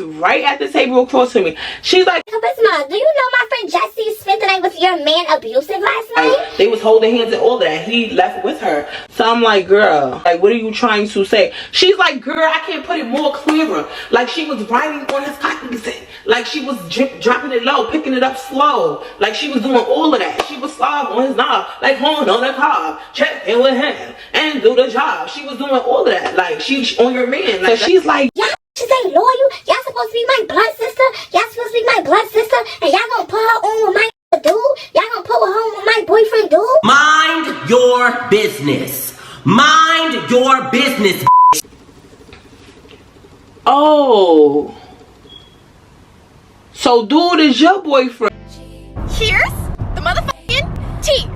right at the table across from me. She's like, Charisma, do you know my friend Jesse spent the night with your man abusive last night? They was holding hands and all of that. He left with her. So I'm like, girl, like, what are you trying to say? She's like, girl, I can't put it more clearer. Like, she was riding on his cognizant. Like, she was dropping it low, picking it up slow. Like, she was doing all of that. She was soft on his knob, like, horn on the cob, check in with him, and do the job. She was doing all of that. Like, she's on your man. Like, so she's like, y'all ain't loyal. Y'all supposed to be my blood sister. Y'all supposed to be my blood sister. And y'all gonna put her on with my dude? Y'all gonna put her home with my boyfriend dude? Mind your business. Mind your business. oh. So dude is your boyfriend. Here's the motherfucking tea.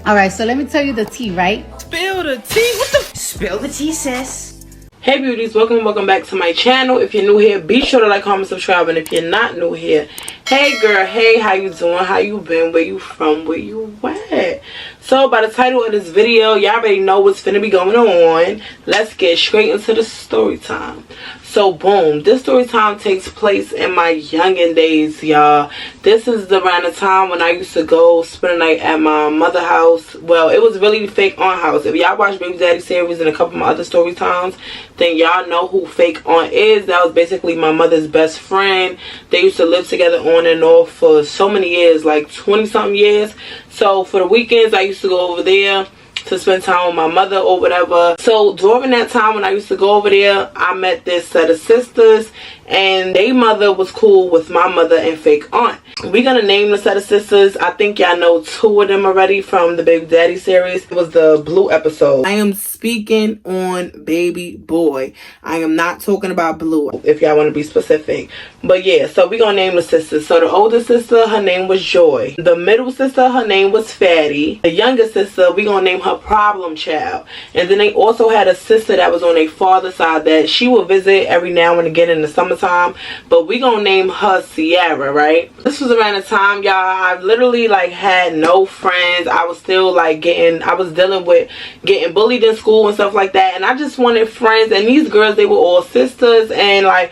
Alright, so let me tell you the tea, right? Spill the tea. What the? Spill the tea, sis. Hey beauties, welcome back to my channel. If you're new here, be sure to like, comment, subscribe, and if you're not new here, hey girl, hey, how you doing? How you been? Where you from? Where you at? So by the title of this video, y'all already know what's finna be going on. Let's get straight into the story time. So boom, this story time takes place in my youngin' days, y'all. This is around the time when I used to go spend a night at my mother's house. Well, it was really Fake Aunt house. If y'all watch Baby Daddy series and a couple of my other story times, then y'all know who Fake Aunt is. That was basically my mother's best friend. They used to live together on and off for so many years, like 20 something years. So for the weekends, I used to go over there to spend time with my mother or whatever. So during that time when I used to go over there, I met this set of sisters, and their mother was cool with my mother and Fake Aunt. We're gonna name the set of sisters. I think y'all know two of them already from the Baby Daddy series. It was the blue episode. I am speaking on Baby Boy. I am not talking about Blue, if y'all want to be specific. But yeah, so we're gonna name the sisters. So the older sister, her name was Joy. The middle sister, her name was Fatty. The younger sister, we're gonna name her Problem Child. And then they also had a sister that was on their father's side that she would visit every now and again in the summertime, but we gonna name her Sierra, right? This was around the time, y'all, I literally like had no friends. I was still like I was dealing with getting bullied in school and stuff like that, and I just wanted friends. And these girls, they were all sisters, and like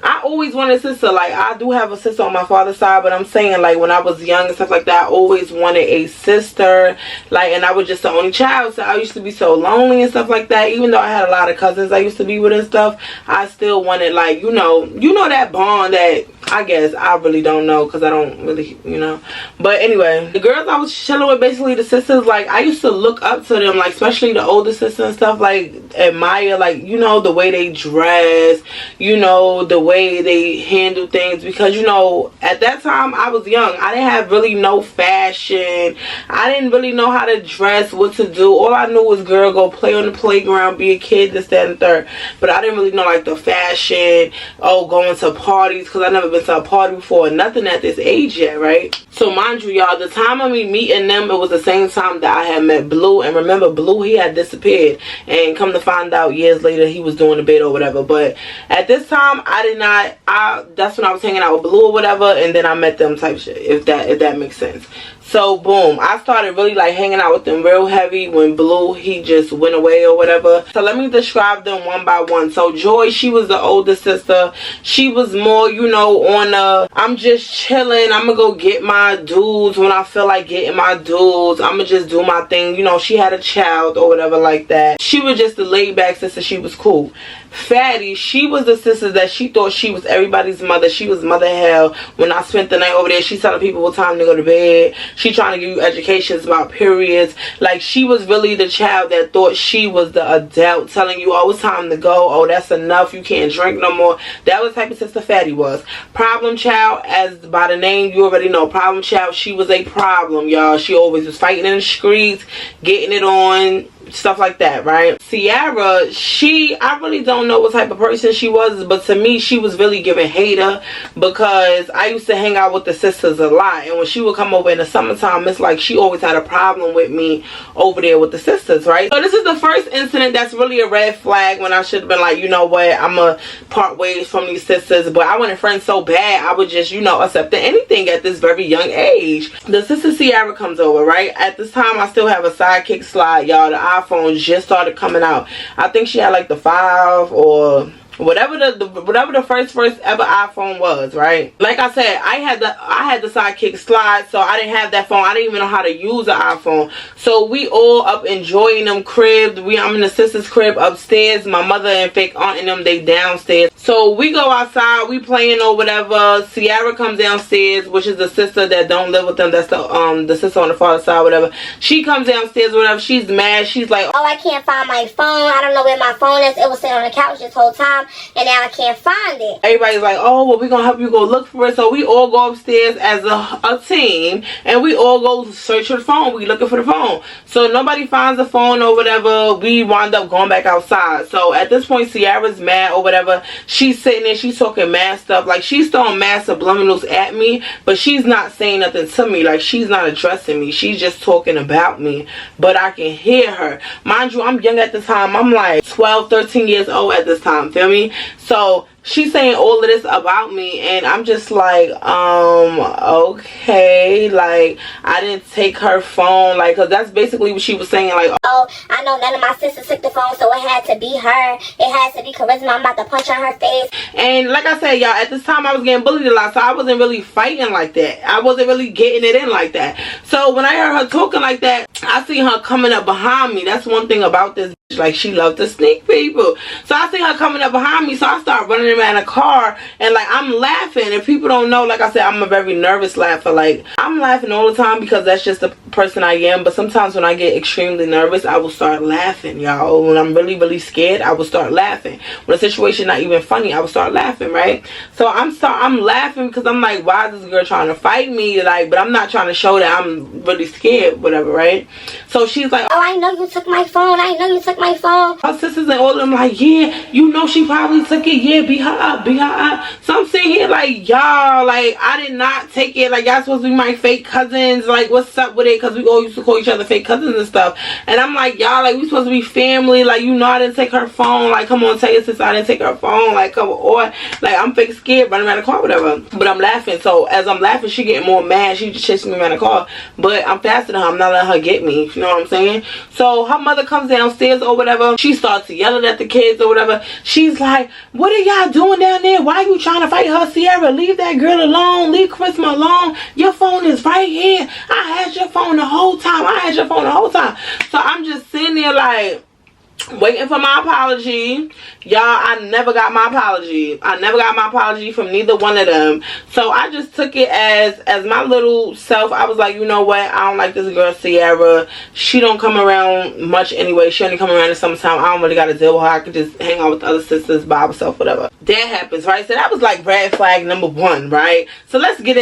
I always wanted a sister. Like, I do have a sister on my father's side, but I'm saying, like, when I was young and stuff like that, I always wanted a sister. Like, and I was just the only child, so I used to be so lonely and stuff like that. Even though I had a lot of cousins I used to be with and stuff, I still wanted, like, you know that bond that I guess I really don't know, because I don't really, But anyway, the girls I was chilling with, basically the sisters, like, I used to look up to them, like, especially the older sister and stuff, like, admire, like, the way they dress, the way they handle things, because at that time I was young. I didn't have really no fashion. I didn't really know how to dress, what to do. All I knew was, girl, go play on the playground, be a kid, this, that, and third. But I didn't really know, like, the fashion, going to parties, because I never been to a party before, nothing at this age yet, right? So mind you, y'all, the time of me meeting them, it was the same time that I had met Blue. And remember, Blue, he had disappeared, and come to find out years later he was doing a bit or whatever. But at this time, that's when I was hanging out with Blue or whatever, and then I met them type shit, if that makes sense. So boom, I started really like hanging out with them real heavy when Blue, he just went away or whatever. So let me describe them one by one. So Joy, she was the older sister. She was more, on I'm just chilling, I'm gonna go get my dudes when I feel like getting my dudes, I'm gonna just do my thing. She had a child or whatever like that. She was just the laid back sister. She was cool. Fatty, she was the sister that she thought she was everybody's mother. She was mother hell. When I spent the night over there, she telling people what time to go to bed. She trying to give you educations about periods. Like, she was really the child that thought she was the adult, telling you, oh, it's time to go. Oh, that's enough. You can't drink no more. That was the type of sister Fatty was. Problem Child, as by the name you already know, Problem Child, she was a problem, y'all. She always was fighting in the streets, getting it on, stuff like that, right? Sierra, I really don't know what type of person she was, but to me, she was really giving hater, because I used to hang out with the sisters a lot, and when she would come over in the summertime, it's like she always had a problem with me over there with the sisters, right? So this is the first incident that's really a red flag, when I should have been like, you know what, I'm gonna part ways from these sisters. But I wanted friends so bad, I would just, accept anything at this very young age. The sister Sierra comes over, right? At this time, I still have a Sidekick slide, y'all. The iPhone just started coming out. I think she had like the 5 or whatever the first ever iPhone was, right? Like I said, I had the Sidekick Slide, so I didn't have that phone. I didn't even know how to use an iPhone. So we all up enjoying them cribs. I'm in the sister's crib upstairs. My mother and fake aunt and them, they downstairs. So we go outside, we playing or whatever. Sierra comes downstairs, which is the sister that don't live with them. That's the sister on the father's side, whatever. She comes downstairs, whatever. She's mad. She's like, oh, I can't find my phone. I don't know where my phone is. It was sitting on the couch this whole time, and now I can't find it. Everybody's like, oh, well, we're gonna help you go look for it. So we all go upstairs as a team, and we all go search for the phone. We looking for the phone. So nobody finds the phone or whatever. We wind up going back outside. So at this point, Sierra's mad or whatever. She's sitting there, she's talking mad stuff. Like, she's throwing mad subliminals at me, but she's not saying nothing to me. Like, she's not addressing me. She's just talking about me, but I can hear her. Mind you, I'm young at the time. I'm like 12, 13 years old at this time, feel me? So she's saying all of this about me, and I'm just like, okay, like, I didn't take her phone, like, because that's basically what she was saying, like, oh, I know none of my sisters took the phone, so it had to be her. It had to be Charisma. I'm about to punch on her face. And like I said, y'all, at this time I was getting bullied a lot, so I wasn't really fighting like that. I wasn't really getting it in like that. So when I heard her talking like that, I see her coming up behind me. That's one thing about this bitch. Like, she loves to sneak people. So I see her coming up behind me, so I start running around the car, and like, I'm laughing. And people don't know, like I said, I'm a very nervous laugher. Like, I'm laughing all the time because that's just the person I am. But sometimes when I get extremely nervous, I will start laughing, y'all. When I'm really, really scared, I will start laughing. When a situation not even funny, I will start laughing, right? So I'm laughing because I'm like, why is this girl trying to fight me? Like, but I'm not trying to show that I'm really scared, whatever, right? So she's like, oh, I know you took my phone. I know you took my phone. Her sisters and all of them like, yeah, you know she probably took it. Yeah, beat her up, beat her up. So I'm sitting here like, y'all, like, I did not take it. Like, y'all supposed to be my fake cousins. Like, what's up with it? Because we all used to call each other fake cousins and stuff. And I'm like, y'all, like, we supposed to be family. Like, you know I didn't take her phone. Like, come on, tell your sister I didn't take her phone. Like, come on. Like, I'm fake scared running around the car, whatever. But I'm laughing. So as I'm laughing, she getting more mad. She just chasing me around the car. But I'm faster than her. I'm not letting her get me. You know what I'm saying? So her mother comes downstairs or whatever. She starts yelling at the kids or whatever. She's like, what are y'all doing down there? Why are you trying to fight her? Sierra, leave that girl alone. Leave Charisma alone. Your phone is right here. I had your phone the whole time. I had your phone the whole time. So I'm just sitting there like, waiting for my apology. Y'all, I never got my apology. I never got my apology from neither one of them. So I just took it as my little self. I was like, you know what? I don't like this girl Sierra. She don't come around much anyway. She only come around in summertime. I don't really got to deal with her. I could just hang out with the other sisters by myself, whatever. That happens, right? So that was like red flag number 1, right? So let's get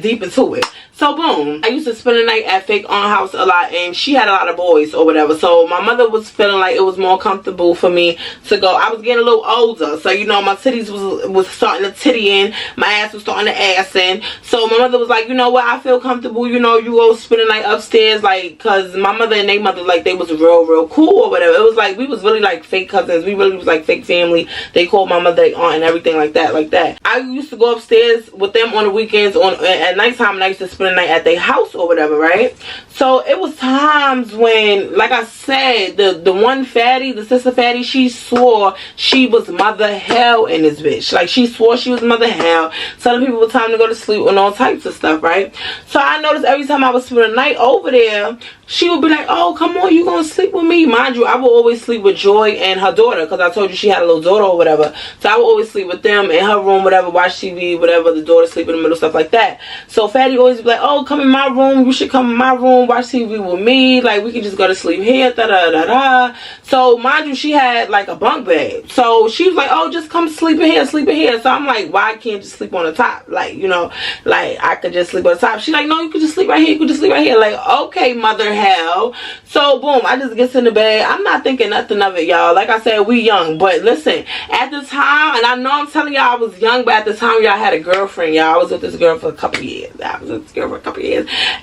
deep into it. So boom, I used to spend the night at fake aunt house a lot, and she had a lot of boys or whatever. So my mother was feeling like it was more comfortable for me to go. I was getting a little older, so you know my titties was starting to titty in, my ass was starting to ass in. So my mother was like, you know what, I feel comfortable, you know, you go spend the night upstairs, like, cause my mother and their mother, like, they was real cool or whatever. It was like we was really like fake cousins. We really was like fake family. They called my mother their aunt and everything like that. I used to go upstairs with them on the weekends at nighttime, and I used to spend the night at their house or whatever, right? So it was times when, like I said, the one fatty, the sister fatty, she swore she was mother hell in this bitch. Like, she swore she was mother hell, telling people what time to go to sleep and all types of stuff, right? So I noticed every time I would spend a night over there, she would be like, oh, come on, you gonna sleep with me? Mind you, I would always sleep with Joy and her daughter, because I told you she had a little daughter or whatever. So I would always sleep with them in her room, whatever, watch TV, whatever, the daughter sleep in the middle, stuff like that. So Fatty always be like, oh, come in my room, you should come in my room, watch TV with me, like, we can just go to sleep here, da-da-da-da. So mind you, she had like a bunk bed. So she was like, oh, just come sleep in here, sleep in here. So I'm like, why I can't just sleep on the top? Like, you know, like, I could just sleep on the top. She's like, no, you could just sleep right here, you could just sleep right here. Like, okay, mother hell. So boom, I just get in the bed. I'm not thinking nothing of it, y'all. Like I said, we young, but listen, at the time, and I know I'm telling y'all I was young, but at the time, y'all had a girlfriend, y'all. I was with this girl for a couple years.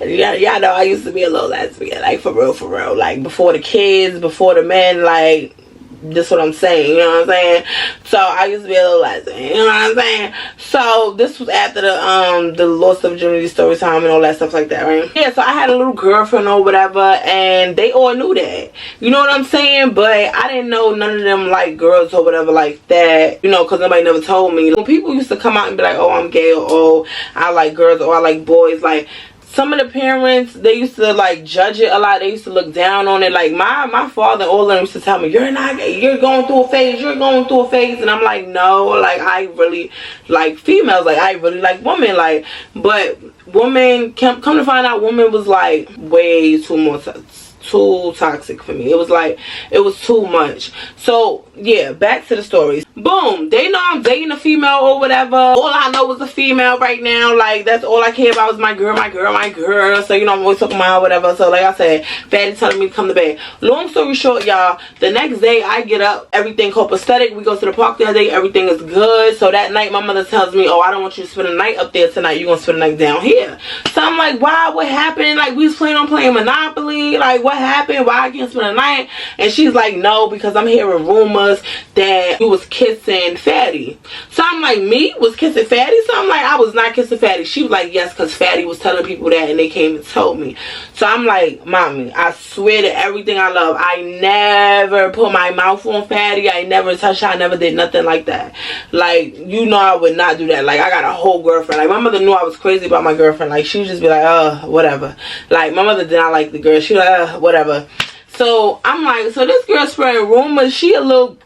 And y'all know I used to be a little lesbian, like, for real, like, before the kids, before the men, like, This what I'm saying, you know what I'm saying? So I used to be a little lesbian, you know what I'm saying? So this was after the loss of virginity story time and all that stuff like that, right? Yeah, so I had a little girlfriend or whatever, and they all knew that, you know what I'm saying? But I didn't know none of them like girls or whatever like that, you know, because nobody never told me. When people used to come out and be like, oh, I'm gay, or oh, I like girls, or I like boys, like, some of the parents, they used to like judge it a lot. They used to look down on it. Like my father, all of them used to tell me, you're not gay, you're going through a phase, you're going through a phase. And I'm like, no, like I really like females, like I really like women, like, but women, come to find out, women was like way too toxic for me. It was like, it was too much. So yeah, back to the stories. Boom, they know I'm dating a female or whatever. All I know is a female right now. Like, that's all I care about is my girl, my girl, my girl. So, you know, I'm always talking about whatever. So, like I said, Fatty telling me to come to bed. Long story short, y'all, the next day I get up, everything copacetic. We go to the park the other day, everything is good. So that night my mother tells me, oh, I don't want you to spend the night up there tonight. You're gonna spend the night down here. So I'm like, why? What happened? Like, we was planning on playing Monopoly. Like, what happened? Why I can't spend the night? And she's like, no, because I'm hearing rumors that you was kissing Fatty. So I'm like, me? Was kissing Fatty? So I'm like, I was not kissing Fatty. She was like, yes, because Fatty was telling people that and they came and told me. So I'm like, mommy, I swear to everything I love, I never put my mouth on Fatty. I never touched her. I never did nothing like that. Like, you know, I would not do that. Like, I got a whole girlfriend. Like, my mother knew I was crazy about my girlfriend. Like, she would just be like, whatever. Like, my mother did not like the girl. She was like, whatever. So I'm like, so this girl spreading rumors. She a little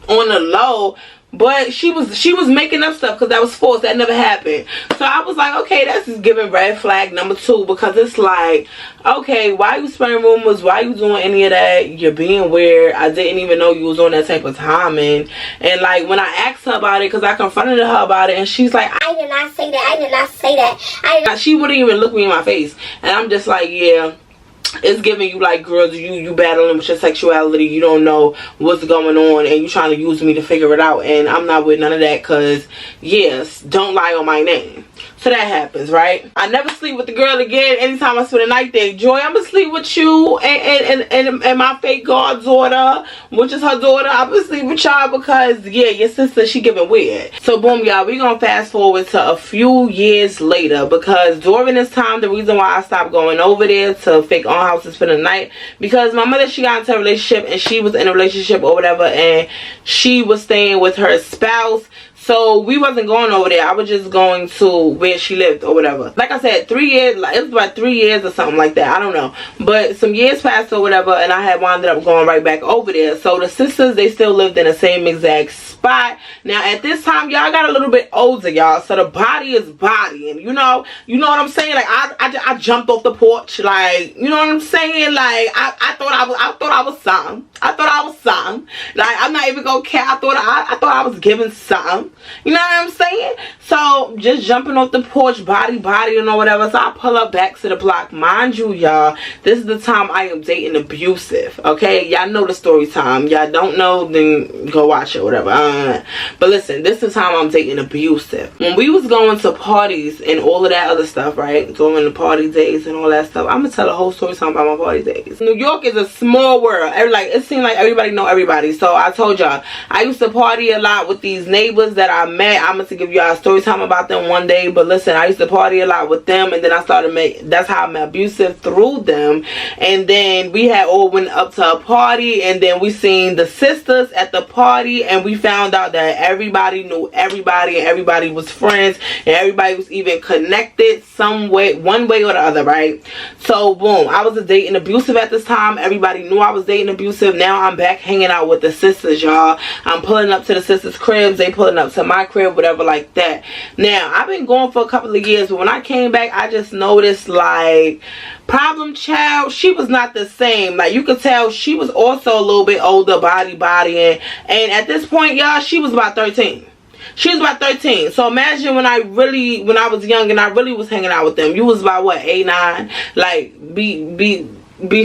on the low, but she was making up stuff because that was false. That never happened. So I was like, okay, that's just giving red flag number 2, because it's like, okay, why you spreading rumors? Why you doing any of that? You're being weird. I didn't even know you was on that type of timing. And like, when I asked her about it, because I confronted her about it, and she's like, I did not say that. I did not say that. She wouldn't even look me in my face. And I'm just like, yeah, it's giving you like, girls, you battling with your sexuality, you don't know what's going on, and you trying to use me to figure it out. And I'm not with none of that, because yes, don't lie on my name. So that happens, right? I never sleep with the girl again. Anytime I spend a night there, Joy, I'm gonna sleep with you and my fake goddaughter, which is her daughter. I'm gonna sleep with y'all because, yeah, your sister, she giving weird. So boom, y'all, we gonna fast forward to a few years later, because during this time, the reason why I stopped going over there to fake on house to spend the night, because my mother, she got into a relationship, and she was in a relationship or whatever, and she was staying with her spouse. So we wasn't going over there. I was just going to where she lived or whatever. Like I said, 3 years, like it was about 3 years or something like that. I don't know. But some years passed or whatever, and I had wound up going right back over there. So the sisters, they still lived in the same exact spot. Now at this time, y'all got a little bit older, y'all. So the body is bodying. You know what I'm saying? Like I jumped off the porch, like, you know what I'm saying? Like I thought I was something. I thought I was something. Like, I'm not even gonna care. I thought I was giving something. You know what I'm saying? So just jumping off the porch, body or whatever. So I pull up back to the block. Mind you, y'all, this is the time I am dating abusive. Okay, y'all know the story time. Y'all don't know, then go watch it, whatever. But listen, this is the time I'm dating abusive. When we was going to parties and all of that other stuff, right? During the party days and all that stuff. I'm gonna tell a whole story time about my party days. New York is a small world. Like, it seemed like everybody know everybody. So I told y'all, I used to party a lot with these neighbors that I met. I'm gonna give y'all a story time about them one day. But listen, I used to party a lot with them, and then I started that's how I'm abusive through them. And then we had all went up to a party, and then we seen the sisters at the party, and we found out that everybody knew everybody, and everybody was friends, and everybody was even connected some way, one way or the other, right? So boom, I was dating abusive at this time. Everybody knew I was dating abusive. Now I'm back hanging out with the sisters, y'all. I'm pulling up to the sisters' cribs, they pulling up to my crib, whatever like that. Now I've been going for a couple of years, but when I came back, I just noticed, like, problem child, she was not the same. Like, you could tell she was also a little bit older, bodying, and at this point, y'all, she was about 13. She was about 13. So imagine when I was young and I really was hanging out with them. You was about what, 8, 9? Like, be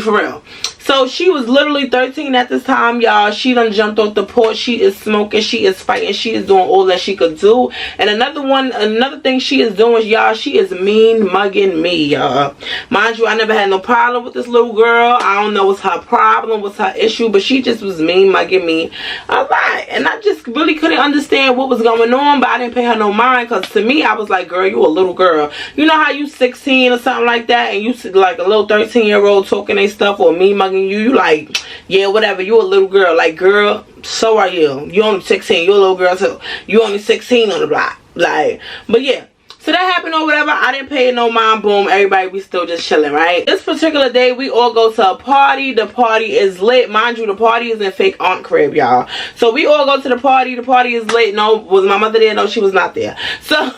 for real. So she was literally 13 at this time, y'all. She done jumped off the porch. She is smoking, she is fighting, she is doing all that she could do. And another thing she is doing, y'all, she is mean mugging me, y'all. Mind you, I never had no problem with this little girl. I don't know what's her problem, what's her issue, but she just was mean mugging me a lot. And I just really couldn't understand what was going on, but I didn't pay her no mind, because to me, I was like, girl, you a little girl. You know how you 16 or something like that, and you like a little 13-year-old talking they stuff or me mugging you, you like, yeah, whatever, you a little girl. Like, girl, so are you. You only 16, you a little girl too. You only 16 on the block. Like, but yeah. So that happened or whatever. I didn't pay no mind. Boom. Everybody, we still just chilling, right? This particular day, we all go to a party. The party is lit. Mind you, the party is in fake aunt crib, y'all. So we all go to the party. The party is lit. No, was my mother there? No, she was not there. So,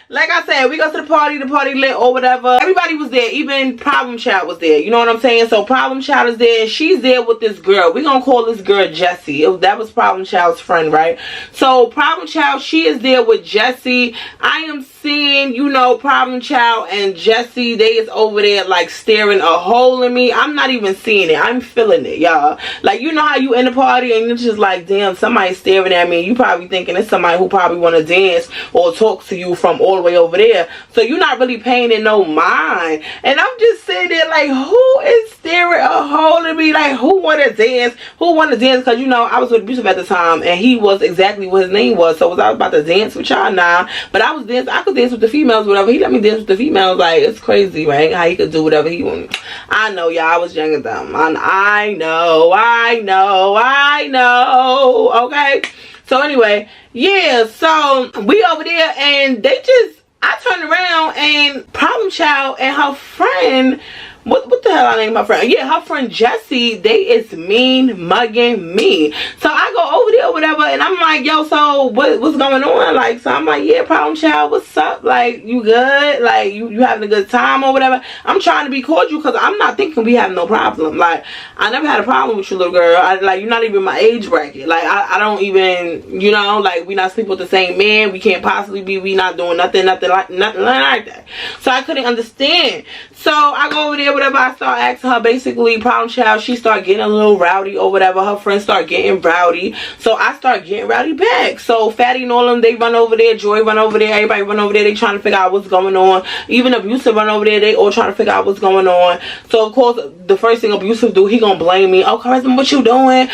like I said, we go to the party lit or whatever. Everybody was there. Even Problem Child was there. You know what I'm saying? So Problem Child is there. She's there with this girl. We're going to call this girl Jessie. That was Problem Child's friend, right? So Problem Child, she is there with Jessie. I am seeing, you know, Problem Child and Jessie, they is over there like staring a hole in me. I'm not even seeing it. I'm feeling it, y'all. Like, you know how you in the party and you're just like, damn, somebody's staring at me. You probably thinking it's somebody who probably want to dance or talk to you from all the way over there. So you're not really paying it no mind. And I'm just sitting there like, who is staring a hole in me? Like, who want to dance? Who want to dance? Because, you know, I was with Abusive at the time and he was exactly what his name was. So was I about to dance with y'all? Nah. But I was dancing. I could dance with the females, whatever. He let me dance with the females. Like, it's crazy, right? How he could do whatever he wanted. I know, y'all. I was young and dumb. I know. Okay? So anyway, yeah. So we over there and they just, I turned around and Problem Child and her friend, what the hell I named my friend? Yeah, her friend Jessie, they is mean mugging me. So I go over there or whatever and I'm like, yo, so what's going on? Like, so I'm like, yeah, Problem Child, what's up? Like, you good? Like, you having a good time or whatever? I'm trying to be cordial because I'm not thinking we have no problem. Like, I never had a problem with you, little girl. Like, you're not even my age bracket. Like, I don't even, you know, like, we not sleeping with the same man. We can't possibly be, we not doing nothing like that. So I couldn't understand. So I go over there, whatever. I start asking her, basically, Problem Child, she start getting a little rowdy or whatever. Her friends start getting rowdy. So I start getting rowdy back. So Fatty and all them, they run over there. Joy run over there. Everybody run over there. They trying to figure out what's going on. Even Abusive run over there. They all trying to figure out what's going on. So of course, the first thing Abusive do, he gonna blame me. Oh, Charisma, what you doing?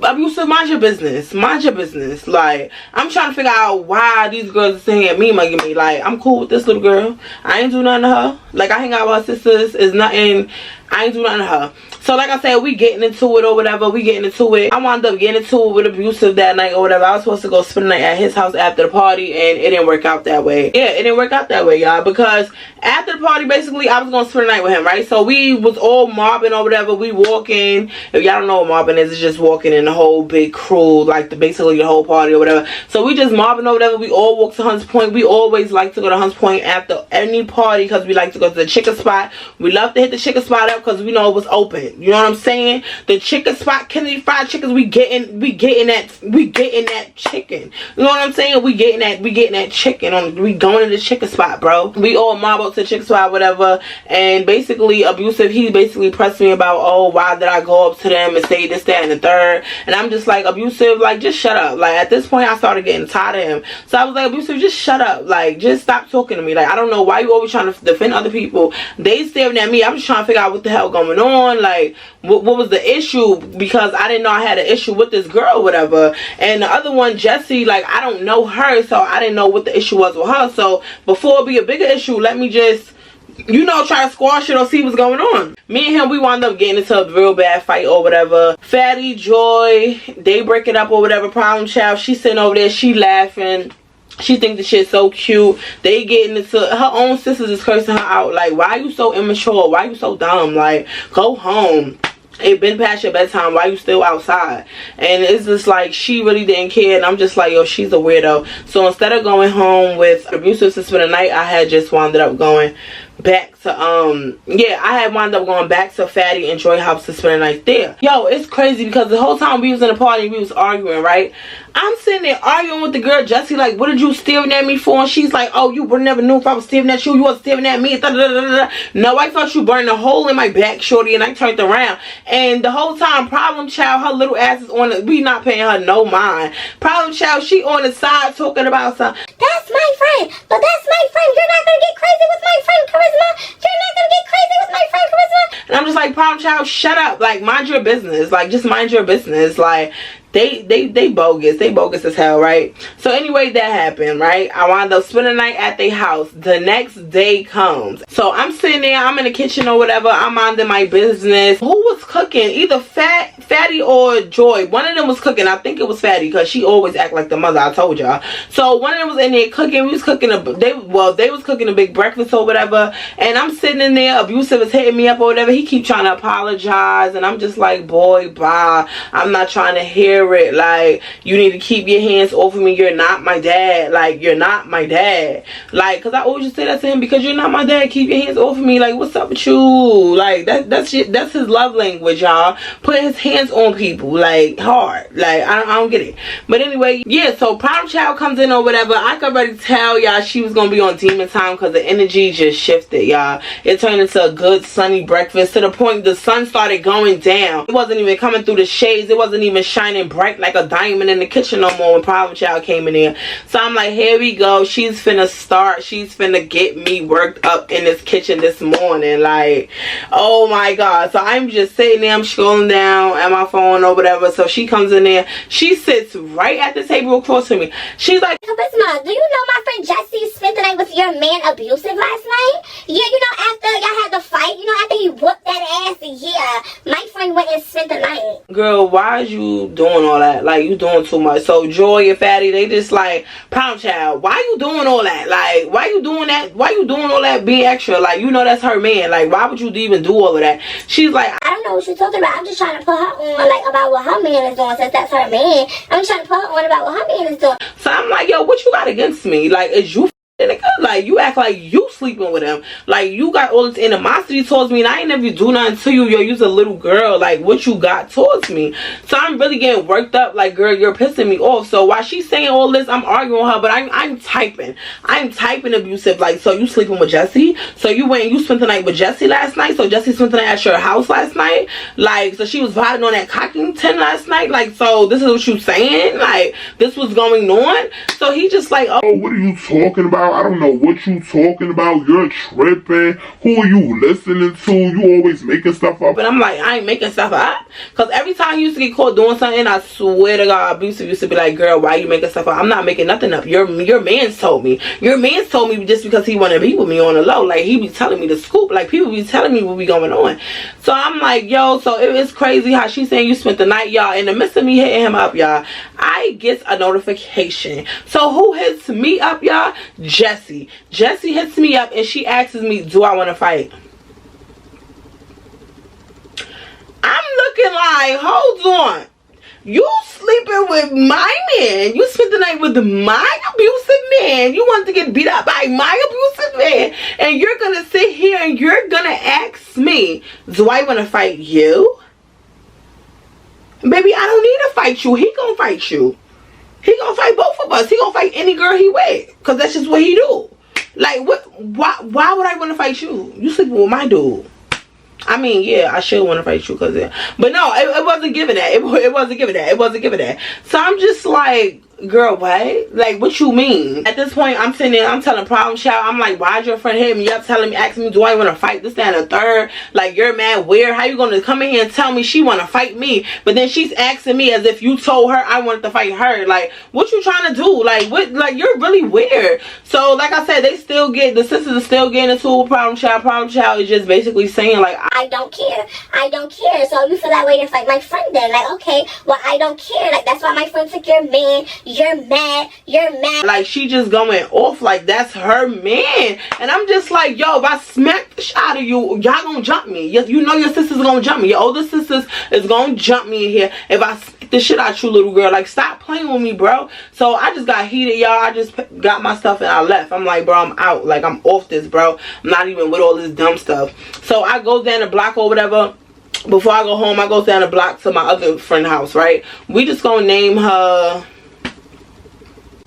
Abusive, mind your business. Mind your business. Like, I'm trying to figure out why these girls are saying me mugging me. Like, I'm cool with this little girl. I ain't do nothing to her. Like, I hang out with her sisters. It's nothing. I ain't do nothing to her. So like I said, we getting into it or whatever. We getting into it. I wound up getting into it with Abusive that night or whatever. I was supposed to go spend the night at his house after the party, and it didn't work out that way. Yeah, it didn't work out that way, y'all, because after the party, basically, I was gonna spend the night with him, right? So we was all mobbing or whatever. We walking. If y'all don't know what mobbing is, it's just walking in the whole big crew, like basically the whole party or whatever. So we just mobbing or whatever. We all walk to Hunts Point. We always like to go to Hunts Point after any party because we like to go to the chicken spot. We love to hit the chicken spot up because we know it was open. You know what I'm saying? The chicken spot, Kennedy Fried Chickens, we getting that chicken. You know what I'm saying? We getting that chicken. We going to the chicken spot, bro. We all mob up to the chicken spot, whatever. And basically, Abusive, he basically pressed me about, oh, why did I go up to them and say this, that, and the third? And I'm just like, Abusive, like, just shut up. Like, at this point, I started getting tired of him. So I was like, Abusive, just shut up. Like, just stop talking to me. Like, I don't know why you always trying to defend other people. They staring at me. I'm just trying to figure out what the hell going on. Like, what was the issue? Because I didn't know I had an issue with this girl or whatever. And the other one, Jessie, like, I don't know her, so I didn't know what the issue was with her. So before it be a bigger issue, let me just, you know, try to squash it or see what's going on. Me and him, we wound up getting into a real bad fight or whatever. Fatty, Joy, they break it up or whatever. Problem Child, she sitting over there, she laughing. She think the shit's so cute. They getting into, her own sisters is cursing her out. Like, why are you so immature? Why are you so dumb? Like, go home. It been past your bedtime. Why you still outside? And it's just like, she really didn't care. And I'm just like, yo, she's a weirdo. So instead of going home with Abusive to spend the night, I had just wound up going back to yeah, I had wound up going back to Fatty and Joy house to spend the night there. Yo, it's crazy because the whole time we was in the party, we was arguing, right? I'm sitting there arguing with the girl Jessie, like, what did you staring at me for? And she's like, oh, you would never knew if I was staring at you. You wasn't staring at me. Da, da, da, da, da. No, I thought you burned a hole in my back, shorty, and I turned around. And the whole time, Problem Child, her little ass is on the, we not paying her no mind. Problem Child, she on the side talking about something. That's my friend, but that's my friend. You're not gonna get crazy with my friend, Charisma. You're not gonna get crazy with my friend, Charisma. And I'm just like, Problem Child, shut up. Like, mind your business. Like, just mind your business. Like, they bogus. They bogus as hell, right? So anyway, that happened, right? I wound up spending the night at their house. The next day comes. So I'm sitting there, I'm in the kitchen or whatever, I'm minding my business. Who was cooking? Either Fatty or Joy. One of them was cooking. I think it was Fatty because she always act like the mother, I told y'all. So one of them was in there cooking. We was cooking they was cooking a big breakfast or whatever. And I'm sitting in there, Abusive is hitting me up or whatever. He keep trying to apologize and I'm just like, boy, bye. I'm not trying to hear it. Like, you need to keep your hands off of me. You're not my dad. Like, you're not my dad. Like, because I always just say that to him, because you're not my dad. Keep your hands off of me. Like, what's up with you? Like, that's his love language, y'all. Putting his hands on people, like, hard. Like, I don't get it. But anyway, yeah, so Problem Child comes in or whatever. I could already tell y'all she was gonna be on demon time because the energy just shifted, y'all. It turned into a good sunny breakfast to the point the sun started going down. It wasn't even coming through the shades. It wasn't even shining bright like a diamond in the kitchen no more when Problem Child came in there. So I'm like, here we go. She's finna start. She's finna get me worked up in this kitchen this morning. Like, oh my God. So I'm just sitting there. I'm scrolling down at my phone or whatever. So she comes in there. She sits right at the table across from me. She's like, Charisma, do you know my friend Jesse spent the night with your man Abusive last night? Yeah, you know, after y'all had the fight, you know, after he whooped that ass, yeah, my friend went and spent the night. girl, why is you doing all that? Like, you doing too much. So Joy and Fatty, they just like, Problem Child, why you doing all that? Like, why you doing that? Why you doing all that being extra? Like, you know that's her man. Like, why would you even do all of that? She's like, I don't know what you're talking about. I'm just trying to put her on, like, about what her man is doing, since that's her man. I'm trying to put her on about what her man is doing. so I'm like, yo, what you got against me? Like, is you like, you act like you sleeping with him. Like, you got all this animosity towards me, and I ain't never do nothing to you. Yo, you's a little girl. Like, what you got towards me? So I'm really getting worked up. Like, girl, you're pissing me off. So while she's saying all this, I'm arguing with her, but I'm typing Abusive. Like, so you sleeping with Jesse? So you went and you spent the night with Jesse last night? So Jesse spent the night at your house last night? Like, so she was vibing on that Cockington last night? Like, so this is what you saying? Like, this was going on? So he just like, oh, what are you talking about? I don't know what you talking about. You're tripping. Who are you listening to? You always making stuff up. But I'm like, I ain't making stuff up. Because every time you used to get caught doing something, I swear to God, Abusive used to be like, girl, why you making stuff up? I'm not making nothing up. Your man's told me. Your man's told me just because he want to be with me on the low. Like, he be telling me the scoop. Like, people be telling me what be going on. So I'm like, yo, so it's crazy how she's saying you spent the night, y'all. In the midst of me hitting him up, y'all, I get a notification. So who hits me up, y'all? Jessie hits me up and she asks me, do I want to fight? I'm looking like, hold on. You sleeping with my man. You spent the night with my abusive man. You wanted to get beat up by my abusive man. And you're going to sit here and you're going to ask me, do I want to fight you? Baby, I don't need to fight you. He going to fight you. He gonna fight both of us. He gonna fight any girl he with, because that's just what he do. Like, what? Why would I want to fight you? You sleeping with my dude. I mean, yeah, I should want to fight you, because but no, it wasn't giving that. It wasn't giving that. It wasn't giving that. So I'm just like, girl, what? Like, what you mean? At this point, I'm sitting there, I'm telling Problem Child, I'm like, why'd your friend hit me up, telling me, asking me, do I want to fight this, that, and the third? Like, you're mad where? How you gonna come in here and tell me she want to fight me, but then she's asking me as if you told her I wanted to fight her? Like, what you trying to do? Like, what? Like, you're really weird. So, like I said, the sisters are still getting into it with Problem Child. Problem Child is just basically saying, like, I don't care. I don't care. So you feel that way to fight my friend then. Like, okay, well, I don't care. Like, that's why my friend took your man. You're mad. You're mad. Like, she just going off like that's her man. And I'm just like, yo, if I smack the shit out of you, y'all gonna jump me. You know your sister's gonna jump me. Your older sisters is gonna jump me in here. If I smack kick the shit out you, little girl. Like, stop playing with me, bro. So I just got heated, y'all. I just got my stuff and I left. I'm like, bro, I'm out. Like, I'm off this, bro. I'm not even with all this dumb stuff. So I go down the block or whatever. Before I go home, I go down the block to my other friend's house, right? We just gonna name her...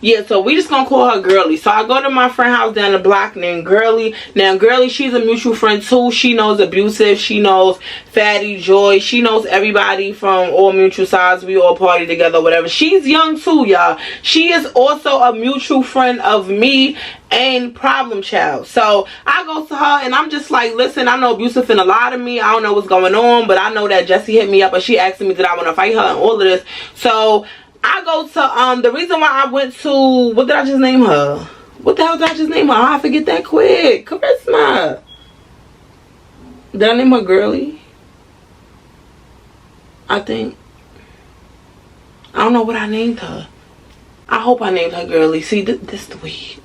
Yeah, so we just gonna call her Girly. So I go to my friend house down the block named Girly. Now Girly, she's a mutual friend too. She knows Abusive, she knows Fatty, Joy, she knows everybody from all mutual sides. We all party together, whatever. She's young too, y'all. She is also a mutual friend of me and Problem Child. So I go to her and I'm just like, listen, I know Abusive finna lie to me. I don't know what's going on, but I know that Jessie hit me up and she asked me did I want to fight her and all of this. So I go to, the reason why I went to, what did I just name her? What the hell did I just name her? I forget that quick. Charisma. Did I name her Girly? I think. I don't know what I named her. I hope I named her Girly. See, this the weed.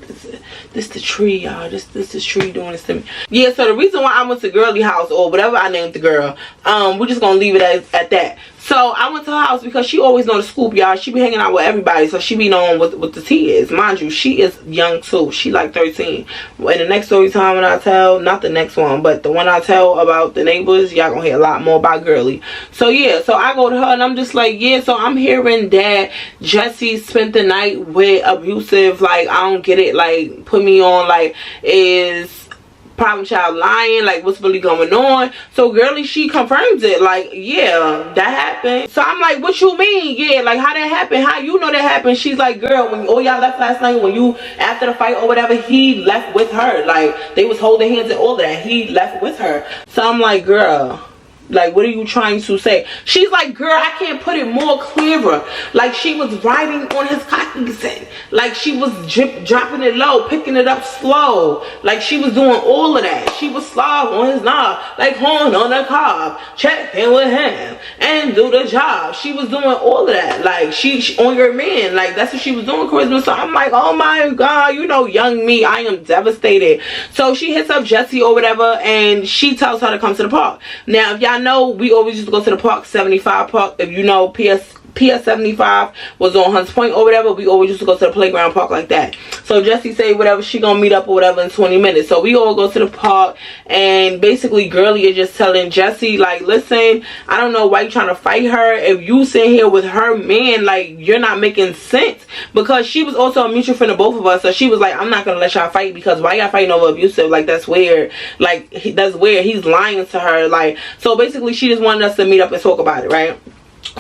This the tree, y'all. This the tree doing this to me. Yeah, so the reason why I went to Girly house or whatever I named the girl, we're just gonna leave it at that. So I went to her house because she always know the scoop, y'all. She be hanging out with everybody, so she be knowing what the tea is. Mind you, she is young too. She like 13. In the next story time when I tell, not the next one, but the one I tell about the neighbors, y'all gonna hear a lot more about Girly. So yeah, so I go to her and I'm just like, yeah, so I'm hearing that Jessie spent the night with Abusive. Like, I don't get it. Like, put me on, like, is Problem Child lying? Like, what's really going on? So Girly, she confirms it, like, yeah, that happened. So I'm like, what you mean? Yeah, like, how that happened? How you know that happened? She's like, girl, when all y'all left last night, when you, after the fight or whatever, he left with her. Like, they was holding hands and all that. He left with her. So I'm like, girl, like, what are you trying to say? She's like, girl, I can't put it more clearer. Like, she was riding on his cognizant. Like, she was dropping it low, picking it up slow. Like, she was doing all of that. She was slow on his knob, like horn on a cob. Check in with him and do the job. She was doing all of that. Like, she on your man. Like, that's what she was doing, Charisma. So I'm like, oh my God, you know, young me, I am devastated. So she hits up Jessie or whatever, and she tells her to come to the park. Now, if y'all know, we always used to go to the park, 75 Park. If you know, PS 75 was on Hunts Point or whatever, we always used to go to the playground park like that. So Jessie say whatever, she gonna meet up or whatever in 20 minutes. So we all go to the park, and basically Girly is just telling Jessie, like, listen, I don't know why you trying to fight her. If you sit here with her man, like, you're not making sense. Because she was also a mutual friend of both of us. So she was like, I'm not gonna let y'all fight because why y'all fighting over Abusive? Like, that's weird. Like, that's weird. He's lying to her. Like, so basically she just wanted us to meet up and talk about it, right?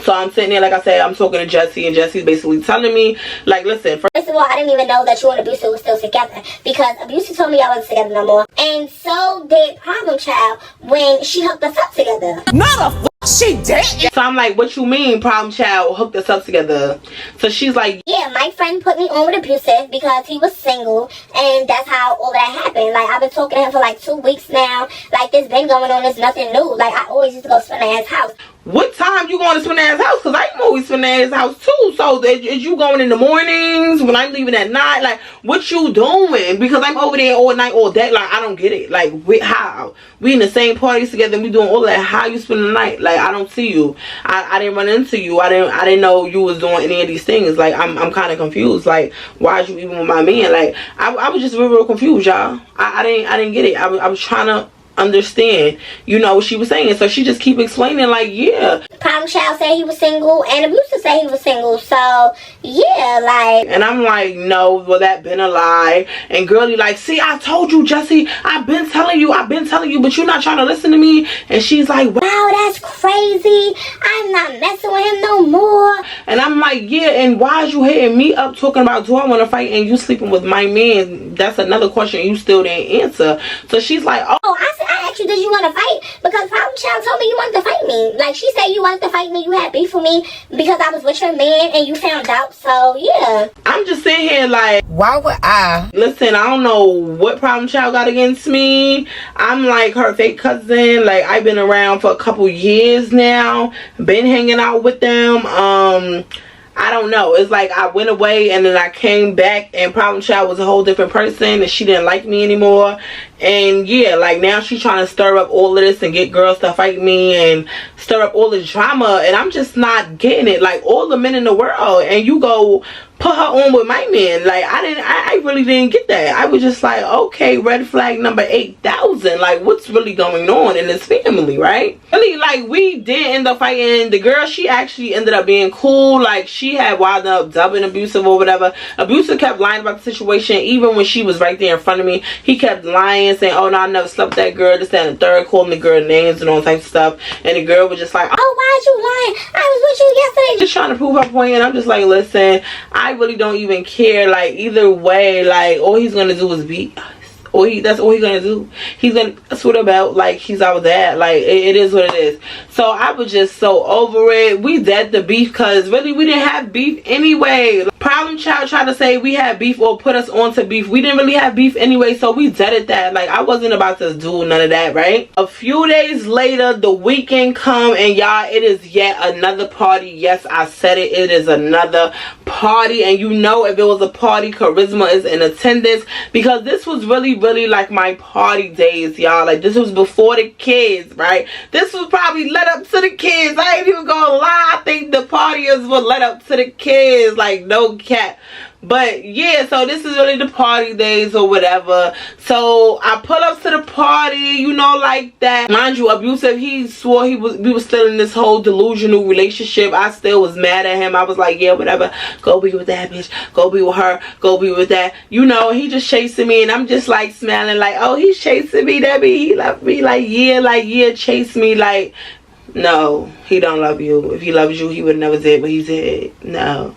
So I'm sitting there, like I said, I'm talking to Jessie, and Jessie's basically telling me, like, listen. First of all, I didn't even know that you and Abusive were still together because Abusive told me y'all wasn't together no more. And so did Problem Child when she hooked us up together. Not a she did. So I'm like, what you mean Problem Child hooked us up together? So she's like, yeah, my friend put me on with Abusive because he was single, and that's how all that happened. Like, I've been talking to him for like 2 weeks now. Like, this been going on, it's nothing new. Like, I always used to go spend at his house. what time you going to spend at his house? Because I'm always spending at his house too. So is you going in the mornings when I'm leaving at night? Like, what you doing? Because I'm over there all night, all day. Like, I don't get it. Like, how? We in the same parties together and we doing all that. How you spend the night? Like, I don't see you. I didn't run into you. I didn't know you was doing any of these things. Like, I'm kind of confused. Like, why is you even with my man? Like, I was just real confused, y'all. I didn't get it. I was trying to understand, you know, what she was saying. So she just keep explaining, like, yeah, Problem Child said he was single and Abusive said he was single. So yeah, like, and I'm like, no, well, that been a lie. And Girly like, see, I told you, Jessie, I've been telling you, but you're not trying to listen to me. And she's like, wow, that's crazy, I'm not messing with him no more. And I'm like, yeah, and why is you hitting me up talking about do I want to fight and you sleeping with my man? That's another question you still didn't answer. So she's like, oh, I asked you, did you want to fight? Because Problem Child told me you wanted to fight me. Like, she said you wanted to fight me, you had beef with me because I was with your man and you found out. So yeah, I'm just sitting here like, why would I? Listen, I don't know what Problem Child got against me. I'm like her fake cousin. Like, I've been around for a couple years now, been hanging out with them. I don't know. It's like I went away and then I came back and Problem Child was a whole different person and she didn't like me anymore. And yeah, like now she's trying to stir up all of this and get girls to fight me and stir up all the drama, and I'm just not getting it. Like, all the men in the world, and you go put her on with my man. Like, I really didn't get that. I was just like, okay, red flag number 8,000. Like, what's really going on in this family, right? Really, like, we did end up fighting. The girl, she actually ended up being cool. Like, she had wound up dubbing abusive or whatever. Abusive kept lying about the situation, even when she was right there in front of me. He kept lying, saying, oh no, I never slept with that girl, this, that, and the third, calling the girl names and all types of stuff. And the girl was just like, oh, why'd you lying? I was with you yesterday. Just trying to prove her point. And I'm just like, listen, I really don't even care. Like, either way, like, all he's gonna do is beat us. That's all he's gonna do. He's gonna swear about, like, he's our dad. Like, it is what it is. So I was just so over it. We dead the beef because really we didn't have beef anyway. Problem Child tried to say we had beef or put us on to beef. We didn't really have beef anyway, so we deaded that. Like, I wasn't about to do none of that, right? A few days later, the weekend come, and y'all, it is yet another party. Yes, I said it. It is another party, and you know, if it was a party, Charisma is in attendance, because this was really like my party days, y'all. Like, this was before the kids, right? This was probably led up to the kids. I ain't even gonna lie. I think the partiers were led up to the kids. Like, no cap. But yeah, so this is really the party days or whatever. So I pull up to the party, you know, like that. Mind you, abusive, he swore we was still in this whole delusional relationship. I still was mad at him. I was like, yeah, whatever, go be with that bitch, go be with her, go be with that, you know. He just chasing me, and I'm just like smiling, like, oh, he's chasing me, that mean he love me. Like, yeah, chase me. Like, no, he don't love you. If he loves you, he would never did what he did. No.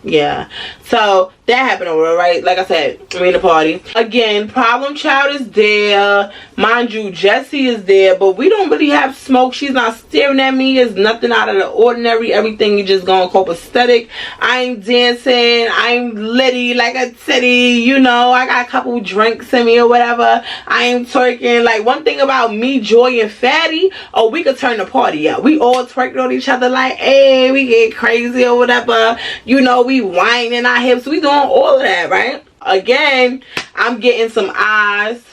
Yeah, so that happened over, right? Like I said, we in the party again. Problem Child is there, mind you. Jessie is there, but we don't really have smoke. She's not staring at me. It's nothing out of the ordinary. Everything is just going copacetic. I'm dancing, I'm litty like a titty, you know. I got a couple drinks in me or whatever. I am twerking. Like, one thing about me, Joy, and Fatty, oh, we could turn the party out. We all twerking on each other like, hey, we get crazy or whatever, you know. We whining our hips, we doing all of that, right? Again, I'm getting some eyes.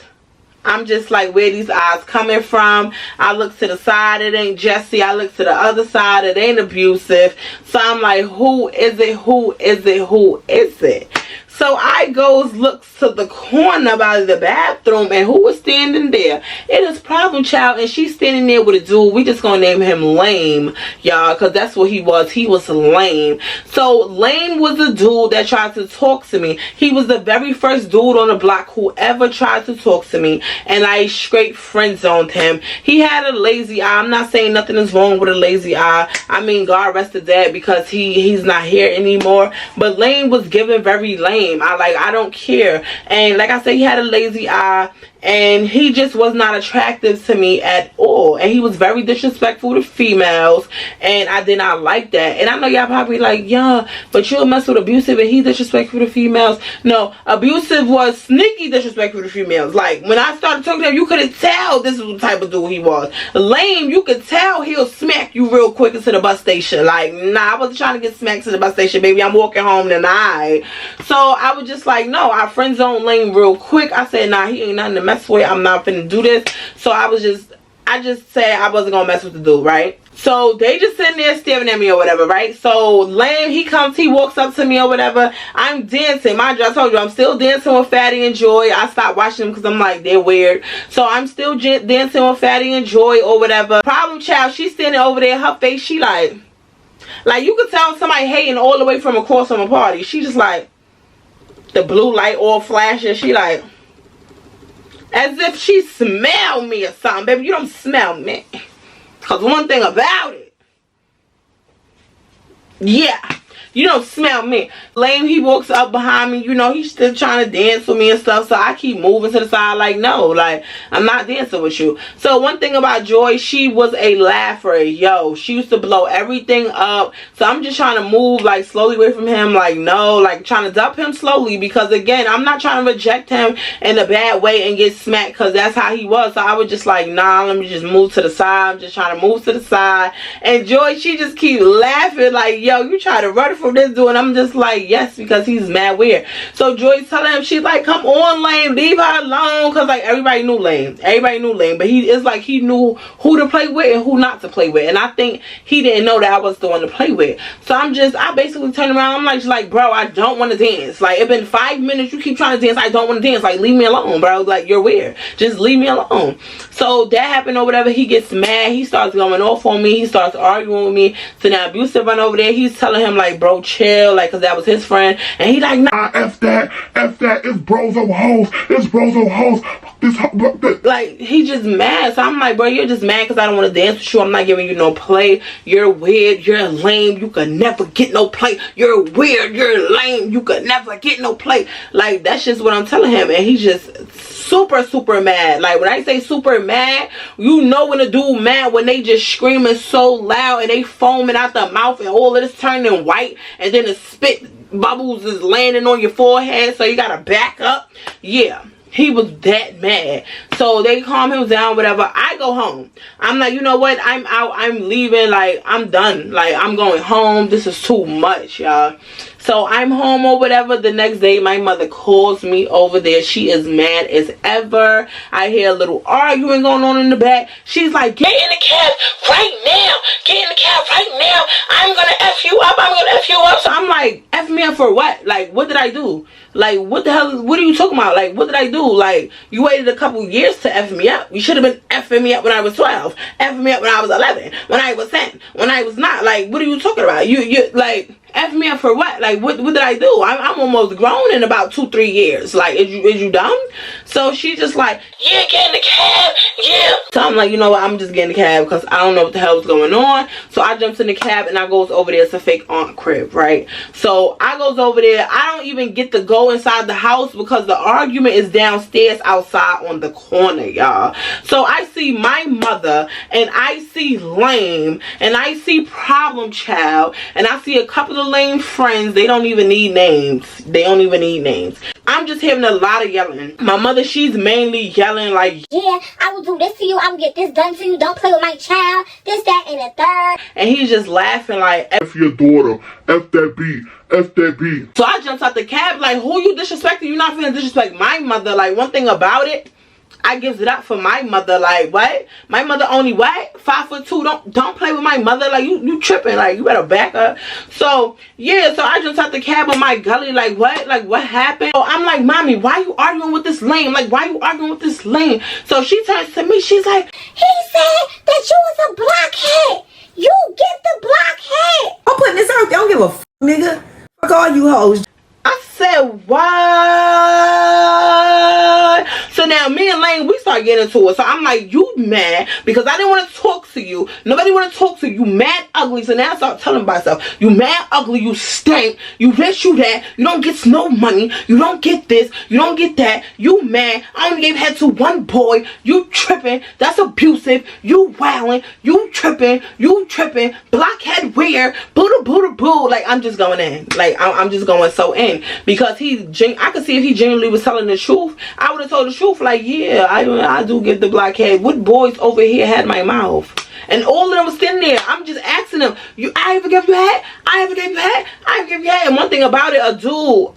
I'm just like, where these eyes coming from? I look to the side, it ain't Jessie. I look to the other side, it ain't abusive. So I'm like, who is it? Who is it? Who is it? So I goes, looks to the corner by the bathroom, and who was standing there? It is Problem Child, and she's standing there with a dude. We just gonna name him Lame, y'all, because that's what he was. He was lame. So Lame was a dude that tried to talk to me. He was the very first dude on the block who ever tried to talk to me, and I straight friend zoned him. He had a lazy eye. I'm not saying nothing is wrong with a lazy eye. I mean, God rest his dad, because he's not here anymore. But Lame was given very lame. I don't care. And like I said, he had a lazy eye, and he just was not attractive to me at all, and he was very disrespectful to females, and I did not like that. And I know y'all probably like, yeah, but you'll mess with abusive and he's disrespectful to females. No, abusive was sneaky disrespectful to females. Like, when I started talking to him, you couldn't tell this was the type of dude he was. Lame, you could tell he'll smack you real quick into the bus station. Like, nah, I wasn't trying to get smacked to the bus station, baby. I'm walking home tonight. So I was just like, no, I friend zoned Lame real quick. I said, nah, he ain't nothing to mess with. I'm not finna do this. So I just said I wasn't gonna mess with the dude, right? So they just sitting there staring at me or whatever, right? So Lame, he walks up to me or whatever. I'm dancing. Mind you, I told you, I'm still dancing with Fatty and Joy. I stopped watching them because I'm like, they're weird. So I'm still dancing with Fatty and Joy or whatever. Problem Child, she's standing over there. Her face, she like you could tell somebody hating all the way from across from a party. She just like, the blue light all flashing. She like, as if she smelled me or something. Baby, you don't smell me. Because one thing about it, yeah, you don't smell me. Lame, he walks up behind me, you know, he's still trying to dance with me and stuff. So I keep moving to the side like, no, like, I'm not dancing with you. So one thing about Joy, she was a laugher. Yo, she used to blow everything up. So I'm just trying to move like slowly away from him, like, no, like trying to dump him slowly, because again, I'm not trying to reject him in a bad way and get smacked, because that's how he was. So I was just like, nah, let me just move to the side. I'm just trying to move to the side. And Joy, she just keep laughing like, yo, you try to run from this dude. And I'm just like, yes, because he's mad weird. So Joy's telling him, she's like, come on, Lame, leave her alone, because like everybody knew Lame, but it's like he knew who to play with and who not to play with. And I think he didn't know that I was the one to play with. So I basically turned around, I'm like, bro, I don't want to dance. Like, it's been 5 minutes, you keep trying to dance, I don't want to dance. Like, leave me alone, bro. Like, you're weird, just leave me alone. So that happened or whatever. He gets mad, he starts going off on me, he starts arguing with me. So now Abusive run over there, he's telling him like, bro, chill, like, because that was his friend. And he like, nah, F that, it's bros over hoes, it's bros over hoes, this. Like, he just mad. So I'm like, bro, you're just mad because I don't want to dance with you. I'm not giving you no play. You're weird, you're lame, you could never get no play. You're weird, you're lame, you could never get no play. Like, that's just what I'm telling him. And he's just super mad. Like, when I say super mad, you know when a dude mad when they just screaming so loud and they foaming out the mouth and all of this turning white, and then the spit bubbles is landing on your forehead, so you gotta back up. Yeah, he was that mad. So they calm him down, whatever. I go home. I'm like, you know what, I'm out, I'm leaving, like, I'm done, like, I'm going home. This is too much, y'all. So I'm home or whatever. The next day, my mother calls me over there. She is mad as ever. I hear a little arguing going on in the back. She's like, get in the cab right now. Get in the cab right now. I'm going to F you up. I'm going to F you up. So I'm like, F me up for what? Like, what did I do? Like, what the hell? What are you talking about? Like, what did I do? Like, you waited a couple years to F me up. You should have been Fing me up when I was 12. Fing me up when I was 11. When I was 10. When I was not. Like, what are you talking about? You like, F me up for what? Like, what did I do? I'm almost grown in about 2-3 years. Like, is you dumb? So she's just like, yeah, get in the cab, yeah. So I'm like, you know what, I'm just getting the cab because I don't know what the hell is going on. So I jumps in the cab and I goes over there. It's a fake aunt crib, right? So I goes over there. I don't even get to go inside the house because the argument is downstairs outside on the corner, y'all. So I see my mother and I see Lame and I see Problem Child and I see a couple of Lame friends. They don't even need names. They don't even need names. I'm just hearing a lot of yelling. My mother, she's mainly yelling like, yeah, I will do this to you. I will get this done to you. Don't play with my child. This, that, and the third. And he's just laughing like, F your daughter. F that B. F that B. So I jumped out the cab like, who you disrespecting? You're not finna disrespect my mother. Like, one thing about it, I gives it up for my mother. Like, what? My mother only what? 5'2". Don't play with my mother. Like, you tripping. Like, you better back up. So yeah, so I just out the cab on my gully. Like, what? Like, what happened? So I'm like, mommy, why you arguing with this Lame? Like, why you arguing with this Lame? So she turns to me. She's like, he said that you was a blockhead. You get the blockhead. I'm putting this out. Don't give a f, nigga. Fuck all you hoes. I said, what? So now me and Lane, we start getting into it. So I'm like, you mad because I didn't want to talk to you. Nobody want to talk to you. You mad ugly. So now I start telling myself, you mad ugly, you stink, you this, you that, you don't get no money, you don't get this, you don't get that, you mad, I only gave head to one boy, you tripping, that's abusive, you wilding, you tripping, blockhead weird, boo. Like, I'm just going in. Like, I'm just going so in. Because I could see if he genuinely was telling the truth, I would have told the truth. Like, yeah, I do get the blockhead. What boys over here had my mouth? And all of them was sitting there. I'm just asking them, I ever gave you head? I ever gave you head? I ever gave you head? And one thing about it, a dude,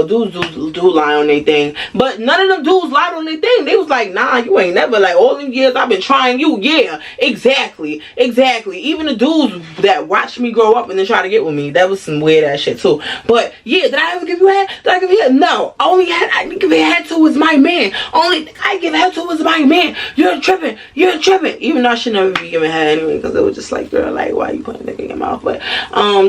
dudes do lie on their thing. But none of them dudes lied on their thing. They was like, nah, you ain't never. Like, all them years I've been trying you. Yeah, exactly. Even the dudes that watched me grow up and then try to get with me, that was some weird ass shit too. But yeah, did I ever give you head? Did I give you head? No. Only head I give you head to was my man. Only I give head to was my man. You're tripping. Even though I should never be giving her anyway, because it was just like, girl, like, why you putting nigga in your mouth? But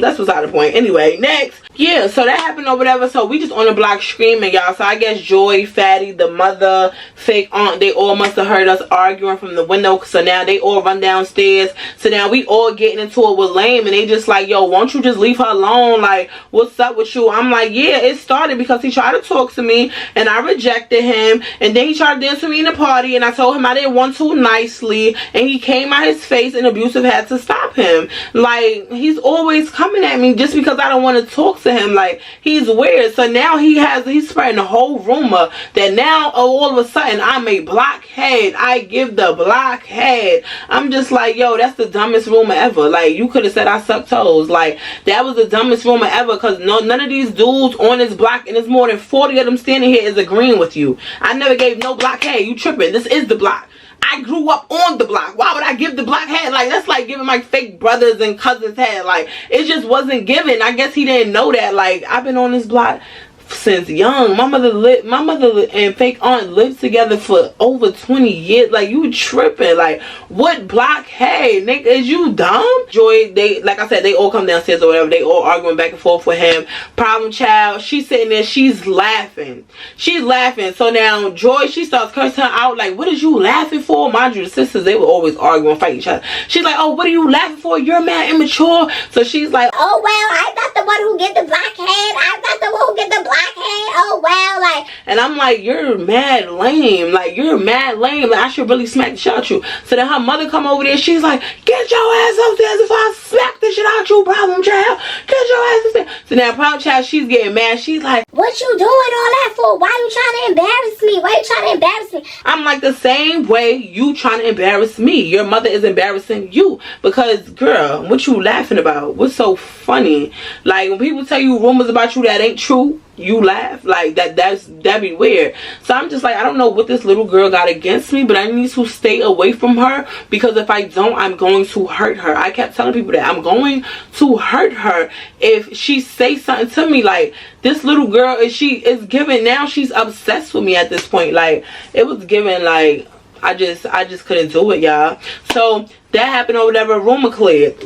that's beside the point. Anyway, next. Yeah, so that happened or whatever. So we just on the block screaming, y'all. So I guess Joy, Fatty, the mother, fake aunt, they all must have heard us arguing from the window. So now they all run downstairs. So now we all getting into it with Lame, and they just like, yo, won't you just leave her alone? Like, what's up with you? I'm like, yeah, it started because he tried to talk to me and I rejected him, and then he tried to dance with me in the party, and I told him I didn't want to nicely, and he came out his face, and Abusive had to stop him. Like, he's always coming at me just because I don't want to talk to him. Like, he's weird. So now he's spreading a whole rumor that now all of a sudden I'm a blockhead. I give the blockhead. I'm just like, yo, that's the dumbest rumor ever. Like, you could have said I suck toes. Like, that was the dumbest rumor ever, because none of these dudes on this block, and there's more than 40 of them standing here, is agreeing with you. I never gave no blockhead. You tripping. This is the block. I grew up on the block. Why would I give the block head? Like, that's like giving my fake brothers and cousins head. Like, it just wasn't given. I guess he didn't know that. Like, I've been on this block since young. My mother and fake aunt lived together for over 20 years. Like, you tripping. Like, what blockhead, nigga? Is you dumb? Joy, they, like I said, they all come downstairs or whatever. They all arguing back and forth with him. Problem child, she's sitting there, she's laughing. So now Joy, she starts cursing her out, like, what is you laughing for? Mind you, the sisters, they were always arguing, fight each other. She's like, oh, what are you laughing for? You're mad immature. So she's like, oh well, I'm not the one who get the blockhead. I'm not the one who get the blockhead. Oh well, like. And I'm like, you're mad lame. Like, you're mad lame. Like, I should really smack the shit out you. So then her mother come over there. She's like, get your ass upstairs if I smack the shit out you, problem child. Get your ass upstairs. So now problem child, she's getting mad. She's like, what you doing all that for? Why you trying to embarrass me? Why you trying to embarrass me? I'm like, the same way you trying to embarrass me. Your mother is embarrassing you. Because, girl, what you laughing about? What's so funny? Like, when people tell you rumors about you that ain't true, you laugh. Like, that'd be weird. So I'm just like, I don't know what this little girl got against me, but I need to stay away from her, because if I don't, I'm going to hurt her. I kept telling people that I'm going to hurt her if she say something to me. Like, this little girl, she is giving, now she's obsessed with me at this point. Like, it was giving, like, I just couldn't do it, y'all. So that happened or whatever. Rumor cleared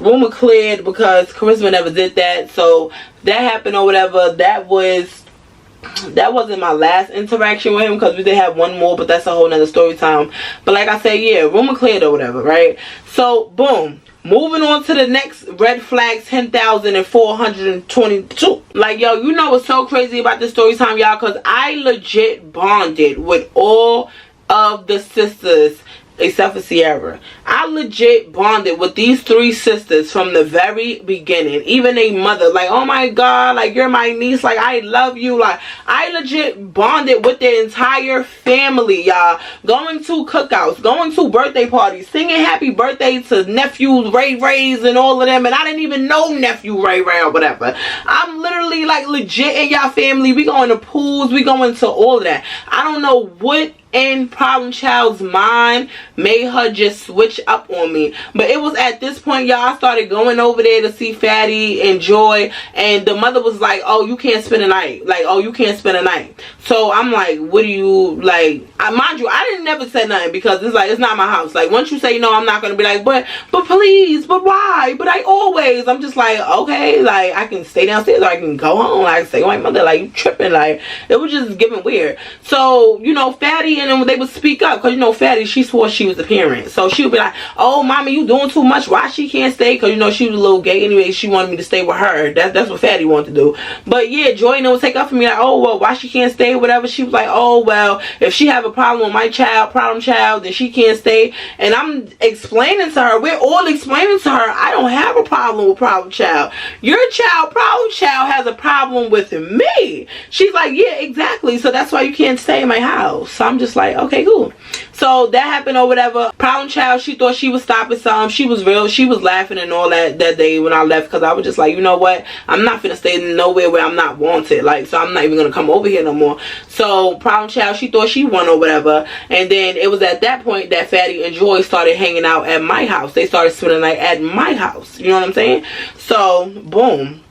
because Charisma never did that. So that happened or whatever. That wasn't my last interaction with him, because we did have one more, but that's a whole nother story time. But like I said, yeah, rumor cleared or whatever, right? So boom, moving on to the next red flags, 10,422. Like, yo, you know what's so crazy about this story time, y'all? Because I legit bonded with all of the sisters except for Sierra. I legit bonded with these three sisters from the very beginning. Even a mother, like, oh my god, like, you're my niece, like, I love you. Like, I legit bonded with the entire family, y'all. Going to cookouts, going to birthday parties, singing happy birthday to nephews Ray and all of them, and I didn't even know nephew Ray or whatever. I'm literally like legit in y'all family. We going to pools, we going to all of that. I don't know what in problem child's mind made her just switch up on me, but it was at this point, y'all, I started going over there to see Fatty and Joy, and the mother was like, oh, you can't spend a night. Like, oh, you can't spend a night. So I'm like, what do you, like, mind you, I didn't never say nothing, because it's like, it's not my house. Like, once you say no, I'm not gonna be like, but please, but why, but I always, I'm just like, okay, like, I can stay downstairs or I can go home. Like, say, my mother, like, you tripping. Like, it was just giving weird. So, you know, Fatty and then they would speak up, because, you know, Fatty, she swore she was the parent. So she would be like, oh, mommy, you doing too much. Why she can't stay? Because, you know, she was a little gay anyway. She wanted me to stay with her. That's what Fatty wanted to do. But yeah, Joy would take up for me, like, oh, well, why she can't stay, whatever. She was like, oh, well, if she have a problem with my child, problem child, then she can't stay. And I'm explaining to her, we're all explaining to her, I don't have a problem with problem child. Your child, problem child, has a problem with me. She's like, yeah, exactly. So that's why you can't stay in my house. So I'm just like, okay, cool. So that happened or whatever. Problem child, she thought she was stopping something. She was real. She was laughing and all that day when I left, because I was just like, you know what? I'm not finna stay nowhere where I'm not wanted. Like, so I'm not even gonna come over here no more. So problem child, she thought she won or whatever. And then it was at that point that Fatty and Joy started hanging out at my house. They started spending the night at my house. You know what I'm saying? So boom.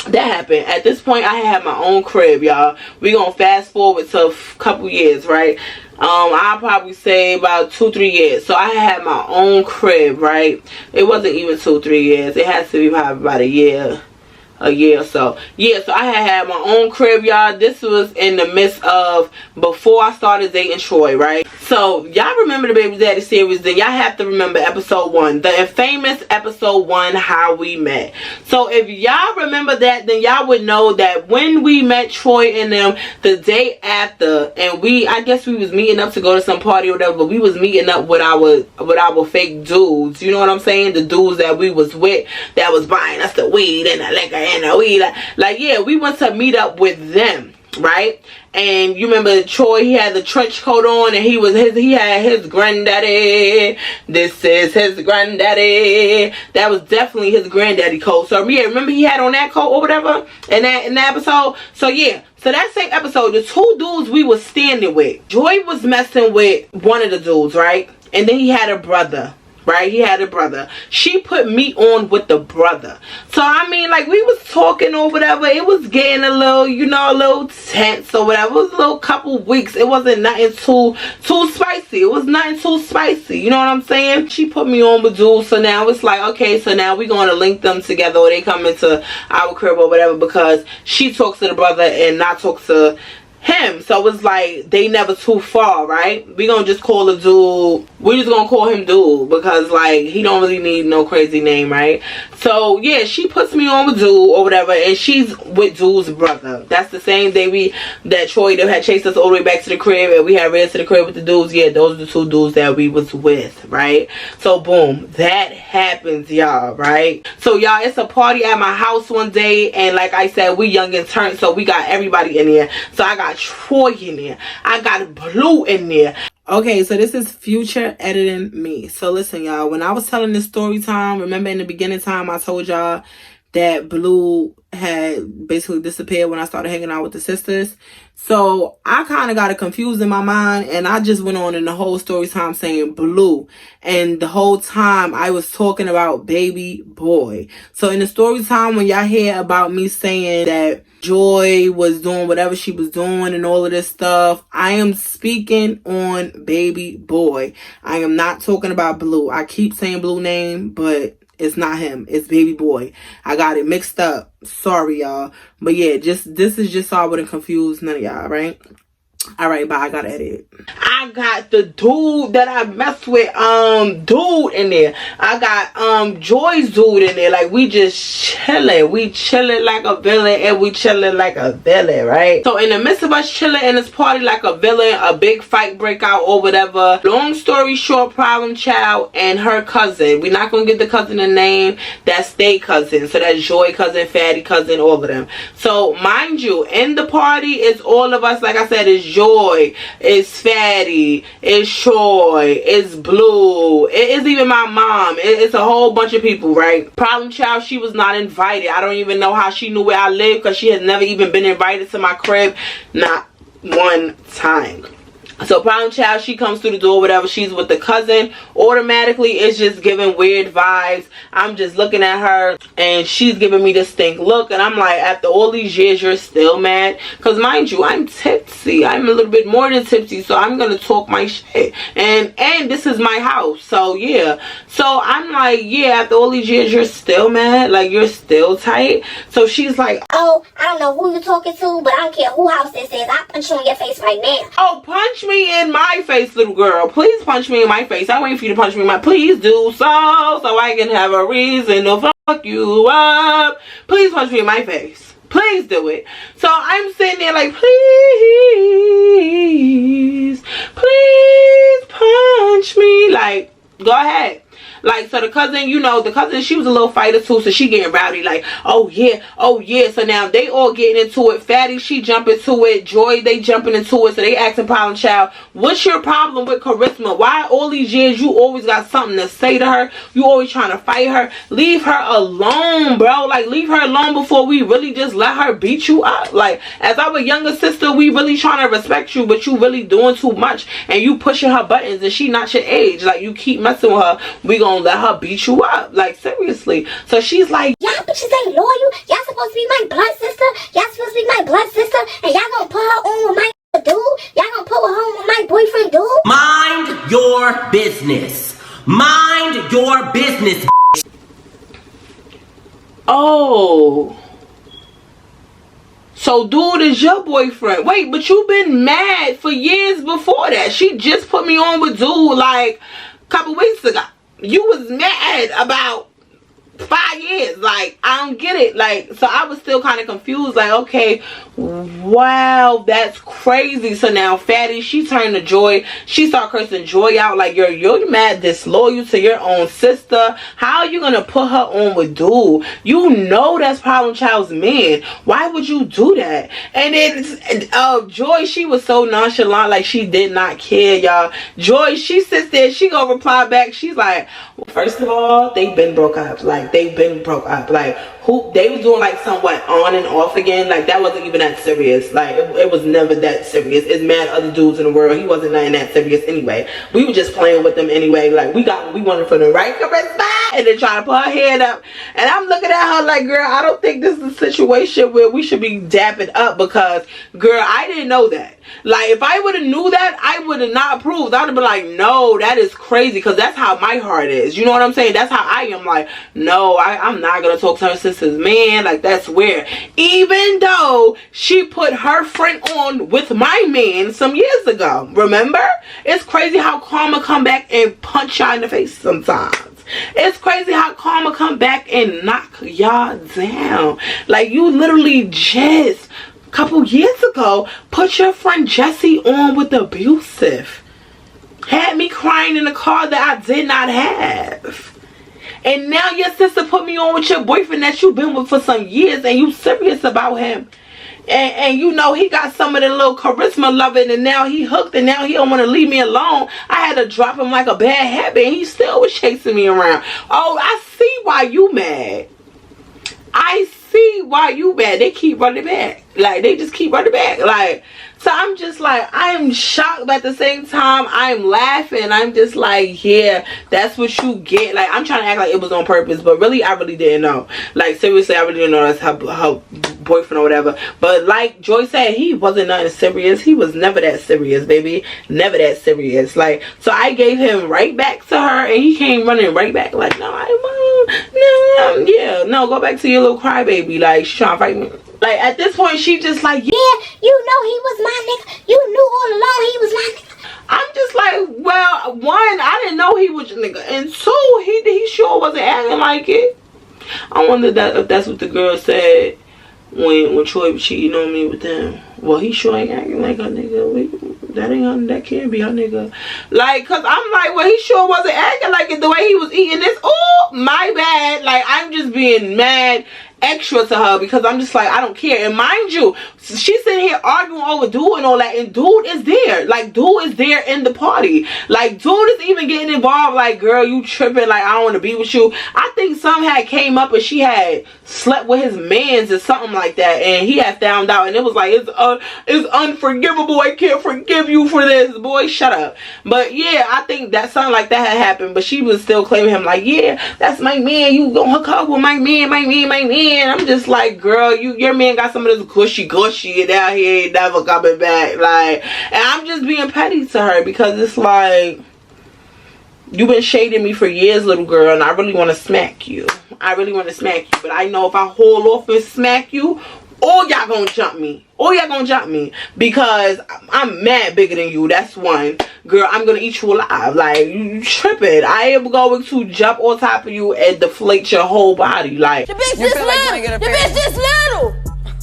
that happened. At this point, I had my own crib, y'all. We gonna fast forward to a couple years, right? I'll probably say about 2-3 years. So I had my own crib, right? It wasn't even 2-3 years. It has to be probably about a year or so. Yeah, so I had my own crib, y'all. This was in the midst of before I started dating Troy, right? So y'all remember the Baby Daddy series, then y'all have to remember episode 1, the infamous episode 1, How We Met. So if y'all remember that, then y'all would know that when we met Troy and them the day after, and I guess we was meeting up to go to some party or whatever, but we was meeting up with our fake dudes, you know what I'm saying? The dudes that we was with that was buying us the weed and the liquor and the weed, like yeah, we went to meet up with them, right? And you remember Troy, he had the trench coat on, and he had his granddaddy. This is his granddaddy. That was definitely his granddaddy coat. So yeah, remember he had on that coat or whatever in that episode. So yeah, so that same episode, the 2 dudes we was standing with, Joy was messing with one of the dudes, right? And then he had a brother. Right, he had a brother. She put me on with the brother. So I mean, like, we was talking or whatever. It was getting a little, you know, a little tense or whatever. It was a little couple weeks. It wasn't nothing too spicy. It was nothing too spicy. You know what I'm saying? She put me on with dudes. So now it's like, okay, so now we're going to link them together, or they come into our crib or whatever, because she talks to the brother and not talk to him. So it's like they never too far, right? We gonna just call the dude, we're just gonna call him dude, because like he don't really need no crazy name, right? So yeah, she puts me on with dude or whatever, and she's with dude's brother. That's the same day that Troy had chased us all the way back to the crib, and we had ran to the crib with the dudes. Yeah, those are the 2 dudes that we was with, right? So boom, that happens, y'all, right? So y'all, it's a party at my house one day, and like I said, we young and turned, so we got everybody in there. So I got Troy in there, I got Blue in there. Okay, so this is future editing me. So listen, y'all, when I was telling this story time, remember in the beginning time I told y'all that Blue had basically disappeared when I started hanging out with the sisters. So I kind of got it confused in my mind, and I just went on in the whole story time saying Blue, and the whole time I was talking about baby boy. So in the story time, when y'all hear about me saying that Joy was doing whatever she was doing and all of this stuff, I am speaking on baby boy. I am not talking about Blue. I keep saying Blue name, but it's not him. It's baby boy. I got it mixed up. Sorry, y'all. But yeah, this is just so I wouldn't confuse none of y'all, right? Alright, bye. I gotta edit. I got the dude that I messed with, dude in there. I got Joy's dude in there. Like, we just chilling. We chilling like a villain, and we chilling like a villain, right? So in the midst of us chilling in this party like a villain, a big fight break out or whatever. Long story short, Problem Child and her cousin. We're not gonna get the cousin a name. That's their cousin. So that's Joy cousin, Fatty cousin, all of them. So mind you, in the party it's all of us. Like I said, it's Joy, it's Fatty, it's Troy, it's Blue, it's even my mom. It's a whole bunch of people, right? Problem Child, she was not invited. I don't even know how she knew where I live, because she has never even been invited to my crib, not one time. So Problem Child, she comes through the door, whatever, she's with the cousin. Automatically, it's just giving weird vibes. I'm just looking at her, and she's giving me this stink look, and I'm like, after all these years, you're still mad? Because mind you, I'm tipsy. I'm a little bit more than tipsy, so I'm going to talk my shit. And this is my house, so yeah. So I'm like, yeah, after all these years, you're still mad? Like, you're still tight? So she's like, oh, I don't know who you're talking to, but I don't care who house this is. I'll punch you in your face right now. oh, punch me in my face, little girl. Please punch me in my face. I'm waiting for you to punch me in my... Please do so I can have a reason to fuck you up. Please punch me in my face. Please do it. So I'm sitting there like, please punch me. Like, go ahead. Like, so the cousin, you know, the cousin, she was a little fighter too, so she getting rowdy, like, oh yeah. So now they all getting into it. Fatty, she jumping to it. Joy, they jumping into it. So they asking Problem Child, what's your problem with Charisma? Why all these years you always got something to say to her? You always trying to fight her? Leave her alone, bro. Like, leave her alone before we really just let her beat you up. Like, as our younger sister, we really trying to respect you, but you really doing too much, and you pushing her buttons, and she not your age. Like, you keep messing with her, we gonna let her beat you up. Like, seriously. So she's like, y'all bitches ain't loyal. Y'all supposed to be my blood sister. Y'all supposed to be my blood sister. And y'all gonna put her on with my dude? Y'all gonna put her on with my boyfriend dude? Mind your business. Mind your business. Oh. So dude is your boyfriend. Wait, but you've been mad for years before that. She just put me on with dude like a couple weeks ago. You was mad about 5 years. Like, I don't get it. Like, so I was still kind of confused. Like, okay, wow, that's crazy. So now Fatty, she turned to Joy. She started cursing Joy out. Like, you're mad, disloyal to your own sister. How are you gonna put her on with dude? You know that's Problem Child's man. Why would you do that? And then Joy, she was so nonchalant. Like, she did not care, y'all. Joy, she sits there. She gonna reply back. She's like, well, first of all, they've been broke up. Like, they've been broke up. Like, who they was doing like somewhat on and off again. Like, that wasn't even that serious. Like, it was never that serious. It's mad other dudes in the world. He wasn't nothing that serious anyway. We were just playing with them anyway. Like, we got what we wanted from the right charisma, and then trying to put her head up. And I'm looking at her like, girl, I don't think this is a situation where we should be dapping up, because, girl, I didn't know that. Like, if I would have knew that, I would have not approved. I would have been like, no, that is crazy, because that's how my heart is. You know what I'm saying? That's how I am. Like, no, I'm not going to talk to her sister's man. Like, that's weird. Even though she put her friend on with my man some years ago. Remember? It's crazy how karma come back and punch y'all in the face sometimes. It's crazy how karma come back and knock y'all down. Like, you literally just a couple years ago put your friend Jessie on with abusive. Had me crying in the car that I did not have. And now your sister put me on with your boyfriend that you've been with for some years, and you serious about him. And you know he got some of the little charisma loving, and now he hooked, and now he don't want to leave me alone. I had to drop him like a bad habit, and he still was chasing me around. Oh, I see why you mad. I see why you mad. They keep running back. Like, they just keep running back. Like, so I'm just like, I am shocked, but at the same time, I'm laughing. I'm just like, yeah, that's what you get. Like, I'm trying to act like it was on purpose, but really, I really didn't know. Like, seriously, I really didn't know that's her boyfriend or whatever. But like Joy said, he wasn't nothing serious. He was never that serious, baby. Never that serious. Like, so I gave him right back to her, and he came running right back. Like, no, I won't. No, yeah, no, go back to your little crybaby. Like, she's trying to fight me. Like, at this point, she just like, yeah, you know he was my nigga. You knew all along he was my nigga. I'm just like, well, one, I didn't know he was your nigga, and two, he sure wasn't acting like it. I wonder if that's what the girl said when Troy was cheating on me with them. Well, he sure ain't acting like a nigga. That can't be a nigga. Like, cause I'm like, well, he sure wasn't acting like it the way he was eating this. Oh, my bad. Like, I'm just being mad extra to her, because I'm just like, I don't care. And mind you, she's sitting here arguing over dude and all that, and dude is there. Like, dude is there in the party. Like, dude is even getting involved. Like, girl, you tripping. Like, I don't want to be with you. I think some had came up and she had slept with his mans or something like that, and he had found out, and it was like, it's unforgivable. I can't forgive you for this. Boy, shut up. But yeah, I think that something like that had happened, but she was still claiming him like, yeah, that's my man. You gonna hook up with my man. I'm just like, girl, your man got some of this gushy, and now he ain't never coming back. Like, and I'm just being petty to her, because it's like, you've been shading me for years, little girl, and I really want to smack you. But I know if I hold off and smack you, all y'all gonna jump me. Because I'm mad bigger than you. That's one. Girl, I'm gonna eat you alive. Like, you tripping. I am going to jump on top of you and deflate your whole body. Like, the bitch this little. The bitch this little.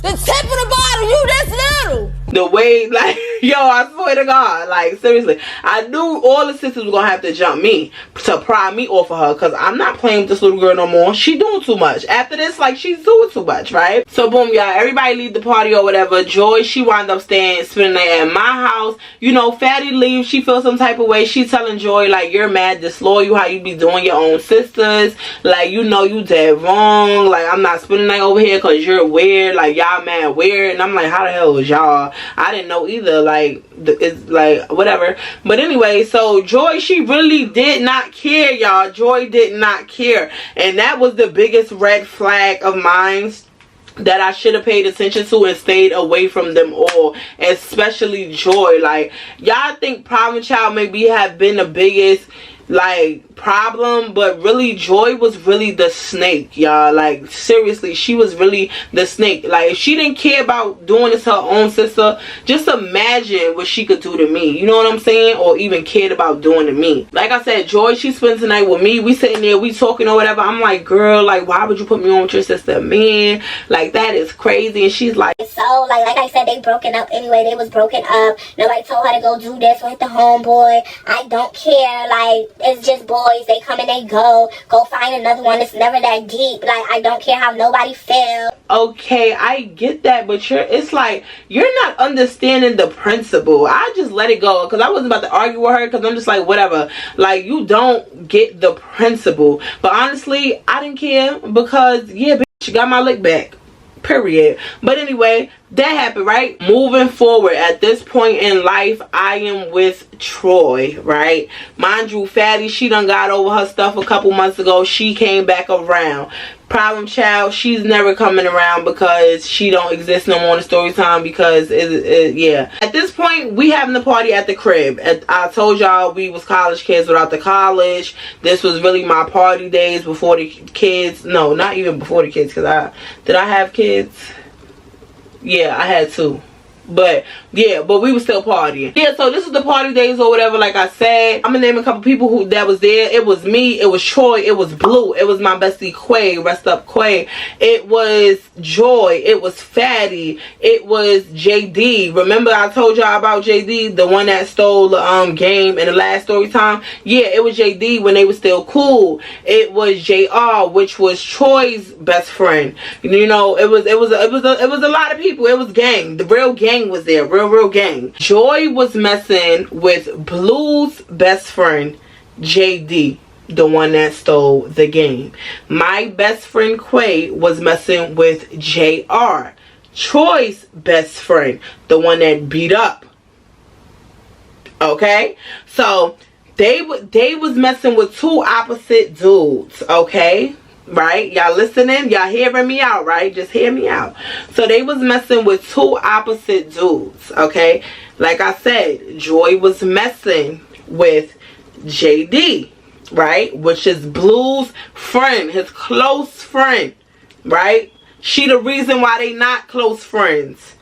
The tip of the bottle, you this little. The way, like, yo, I swear to God, like, seriously, I knew all the sisters were gonna have to jump me to pry me off of her, because I'm not playing with this little girl no more. She doing too much. After this, like, she's doing too much, right? So boom, y'all, everybody leave the party or whatever. Joy, she wound up spending the night at my house. You know, Fatty leaves. She feels some type of way. She telling Joy, like, you're mad, disloyal, how you be doing your own sisters. Like, you know you dead wrong. Like, I'm not spending the night over here because you're weird. Like, y'all mad weird. And I'm like, how the hell is y'all? I didn't know either. Like, it's like whatever. But anyway, so Joy, she really did not care, y'all. Joy did not care, and that was the biggest red flag of mine that I should have paid attention to and stayed away from them all, especially Joy. Like, y'all think Problem Child maybe have been the biggest like problem, but really Joy was really the snake, y'all. Like, seriously, she was really the snake. Like, if she didn't care about doing this to her own sister, just imagine what she could do to me, you know what I'm saying? Or even cared about doing to me. Like I said, Joy, she spends the night with me. We sitting there, we talking or whatever. I'm like, girl, like, why would you put me on with your sister? Man, like, that is crazy. And she's like, so like I said, they broken up anyway. They was broken up. Nobody told her to go do this with the homeboy. I don't care. Like, it's just boys. They come and they go find another one. It's never that deep. Like, I don't care how nobody feels. Okay, I get that, but it's like you're not understanding the principle. I just let it go because I wasn't about to argue with her, because I'm just like, whatever. Like, you don't get the principle. But honestly, I didn't care, because yeah, bitch, she got my lick back, period. But anyway, that happened, right? Moving forward, at this point in life, I am with Troy, right? Mind you, Fatty, she done got over her stuff a couple months ago. She came back around. Problem Child, she's never coming around because she don't exist no more in Storytime, because yeah. At this point, we having the party at the crib. I told y'all we was college kids without the college. This was really my party days before the kids. No, not even before the kids, because did I have kids? Yeah, I had two. But yeah, but we were still partying. Yeah, so this is the party days or whatever. Like I said, I'm gonna name a couple people that was there. It was me, it was Troy, it was Blue, it was my bestie Quay, rest up Quay, it was Joy, it was Fatty, it was JD. Remember I told y'all about JD, the one that stole the game in the last story time? Yeah, it was JD when they were still cool. It was JR, which was Troy's best friend. You know, it was a lot of people. It was gang. The real gang was there, real gang. Joy was messing with Blue's best friend JD, the one that stole the game. My best friend Quay was messing with JR, Troy's best friend, the one that beat up. Okay, so they was messing with two opposite dudes. Okay, right? Y'all listening? Y'all hearing me out, right? Just hear me out. So they was messing with two opposite dudes, okay? Like I said, Joy was messing with JD, right? Which is Blue's friend, his close friend, right? She the reason why they not close friends.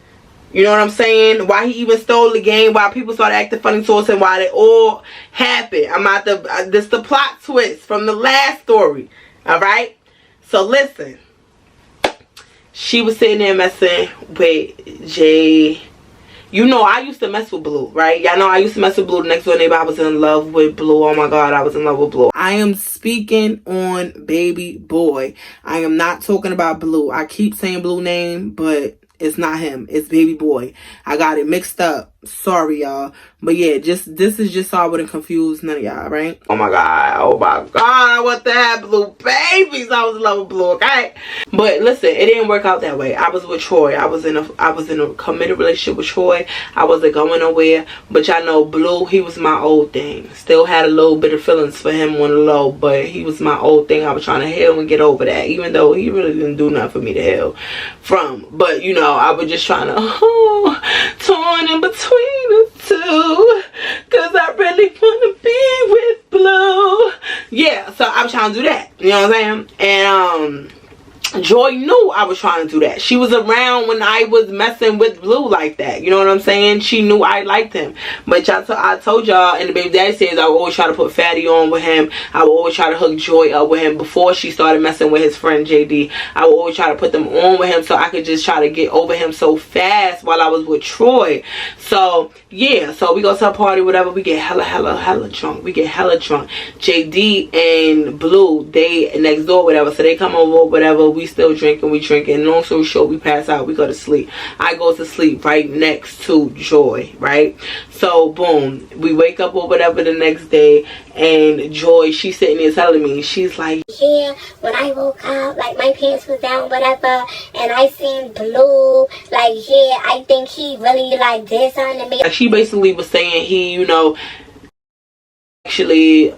You know what I'm saying? Why he even stole the game, why people started acting funny towards him, why it all happened. This the plot twist from the last story. Alright, so listen, she was sitting there messing with Jay. You know, I used to mess with Blue, right? Y'all know I used to mess with Blue, the next door neighbor. I was in love with Blue. Oh my God, I was in love with Blue. I am speaking on baby boy. I am not talking about Blue. I keep saying Blue name, but it's not him. It's baby boy. I got it mixed up. Sorry, y'all. But yeah, this is just so I wouldn't confuse none of y'all, right? Oh my God. Oh my God. I want to have Blue babies. I was in love with Blue, okay? But listen, it didn't work out that way. I was with Troy. I was in a committed relationship with Troy. I wasn't going nowhere. But y'all know Blue, he was my old thing. Still had a little bit of feelings for him on the low, but he was my old thing. I was trying to heal and get over that, even though he really didn't do nothing for me to heal from. But you know, I was just trying to torn in between the two, cause I really want to be with Blue. Yeah, so I'm trying to do that. You know what I'm saying? And Joy knew I was trying to do that. She was around when I was messing with Blue like that. You know what I'm saying? She knew I liked him. But I told y'all in the baby daddy series, I would always try to put Fatty on with him. I would always try to hook Joy up with him before she started messing with his friend JD. I would always try to put them on with him so I could just try to get over him so fast while I was with Troy. So yeah, so we go to a party, whatever. We get hella drunk. We get hella drunk. JD and Blue, they next door, whatever. So they come over, whatever. We we still drinking, we drinking. Long story short, we pass out, we go to sleep. I go to sleep right next to Joy, right? So boom, we wake up or whatever the next day, and Joy, she's sitting there telling me, she's like, yeah, when I woke up, like my pants was down, whatever, and I seen Blue, like, yeah, I think he really like did something to me. Like, she basically was saying he, you know, actually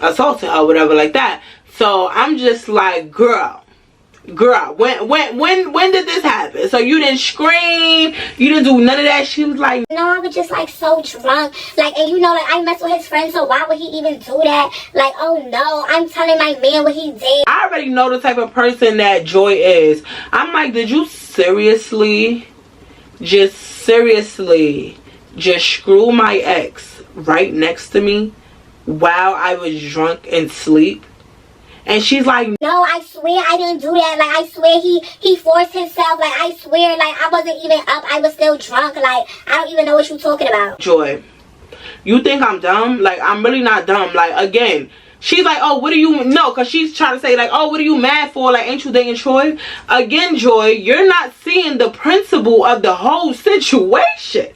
assaulted her, whatever like that. So I'm just like, girl, when did this happen? So you didn't scream, you didn't do none of that? She was like, no, I was just like so drunk, like, and you know, like, I mess with his friends, so why would he even do that? Like, oh no, I'm telling my man what he did. I already know the type of person that Joy is. I'm like, did you seriously just screw my ex right next to me while I was drunk and sleep? And she's like, no, I swear I didn't do that. Like, I swear he forced himself. Like, I swear, like, I wasn't even up. I was still drunk. Like, I don't even know what you're talking about. Joy, you think I'm dumb? Like, I'm really not dumb. Like, again, she's like, oh, what do you know? Because she's trying to say, like, oh, what are you mad for? Like, ain't you dating Troy? Again, Joy, you're not seeing the principle of the whole situation.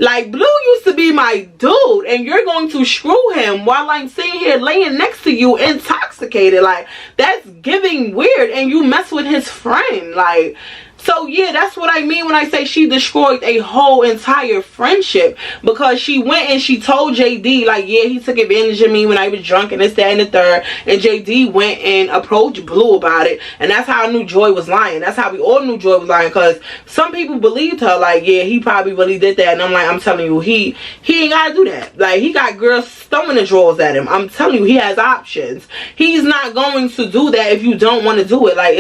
Like, Blue used to be my dude, and you're going to screw him while I'm sitting here laying next to you intoxicated. Like, that's giving weird, and you mess with his friend. Like, so yeah, that's what I mean when I say she destroyed a whole entire friendship, because she went and she told JD, like, yeah, he took advantage of me when I was drunk and this, that, and the third. And JD went and approached Blue about it, and that's how I knew Joy was lying. That's how we all knew Joy was lying, because some people believed her, like, yeah, he probably really did that. And I'm like, I'm telling you, he ain't gotta do that. Like, he got girls throwing the drawers at him. I'm telling you, he has options. He's not going to do that if you don't want to do it. Like,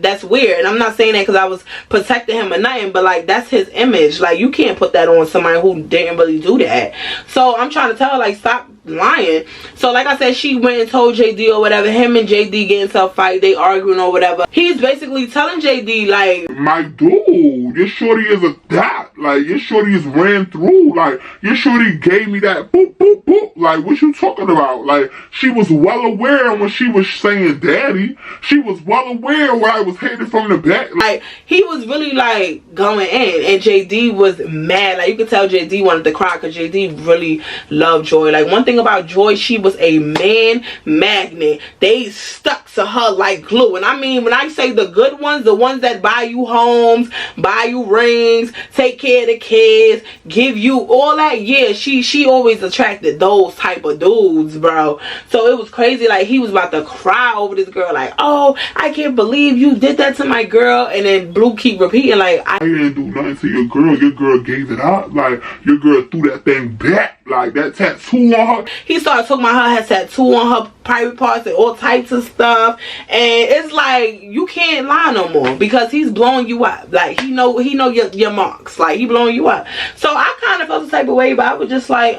that's weird. And I'm not saying that because I was protecting him or nothing, but like, that's his image. Like, you can't put that on somebody who didn't really do that. So I'm trying to tell her, like, stop lying. So like I said, she went and told JD or whatever. Him and JD get into a fight, they arguing or whatever. He's basically telling JD, like, my dude, your shorty is a dot. Like, your shorty is ran through. Like, your shorty gave me that boop boop boop. Like, what you talking about? Like, she was well aware when she was saying daddy. She was well aware where I was headed from the back. Like, he was really like going in, and JD was mad. Like, you could tell JD wanted to cry, because JD really loved Joy. Like, one thing about Joy, she was a man magnet. They stuck to her like glue. And I mean, when I say the good ones, the ones that buy you homes, buy you rings, take care of the kids, give you all that, yeah, she always attracted those type of dudes, bro. So it was crazy. Like, he was about to cry over this girl, like, oh, I can't believe you did that to my girl. And then Blue keep repeating, like, I didn't do nothing to your girl. Your girl gave it up. Like, your girl threw that thing back. Like, that tattoo on her. He started talking about her has tattoo on her private parts and all types of stuff. And it's like, you can't lie no more, because he's blowing you up. Like, he know your marks. Like, he blowing you up. So I kind of felt the type of way, but I was just like,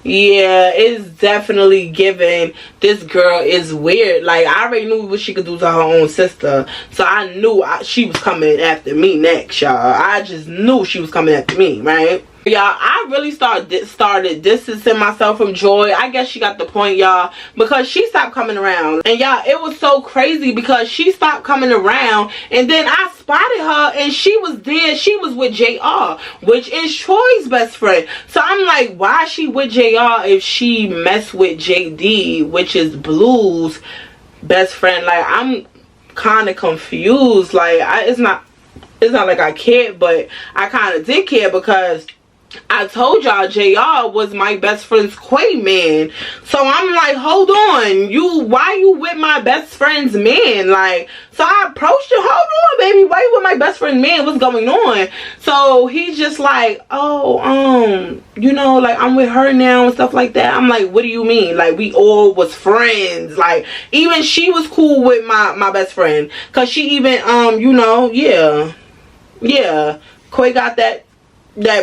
yeah, it's definitely giving. This girl is weird. Like, I already knew what she could do to her own sister, so I knew she was coming after me next, y'all. I just knew she was coming after me, right? Y'all, I really started distancing myself from Joy. I guess she got the point, y'all, because she stopped coming around. And y'all, it was so crazy, because she stopped coming around, and then I spotted her, and she was there. She was with JR, which is Troy's best friend. So I'm like, why is she with JR if she messed with JD, which is Blue's best friend? Like, I'm kind of confused. Like, it's not like I cared, but I kind of did care, because I told y'all JR was my best friend's Quay man. So I'm like, hold on, why you with my best friend's man? Like, so I approached him, hold on, baby, why you with my best friend's man? What's going on? So he's just like, oh, you know, like, I'm with her now and stuff like that. I'm like, what do you mean? Like, we all was friends. Like, even she was cool with my best friend, because she even you know, yeah, Quay got that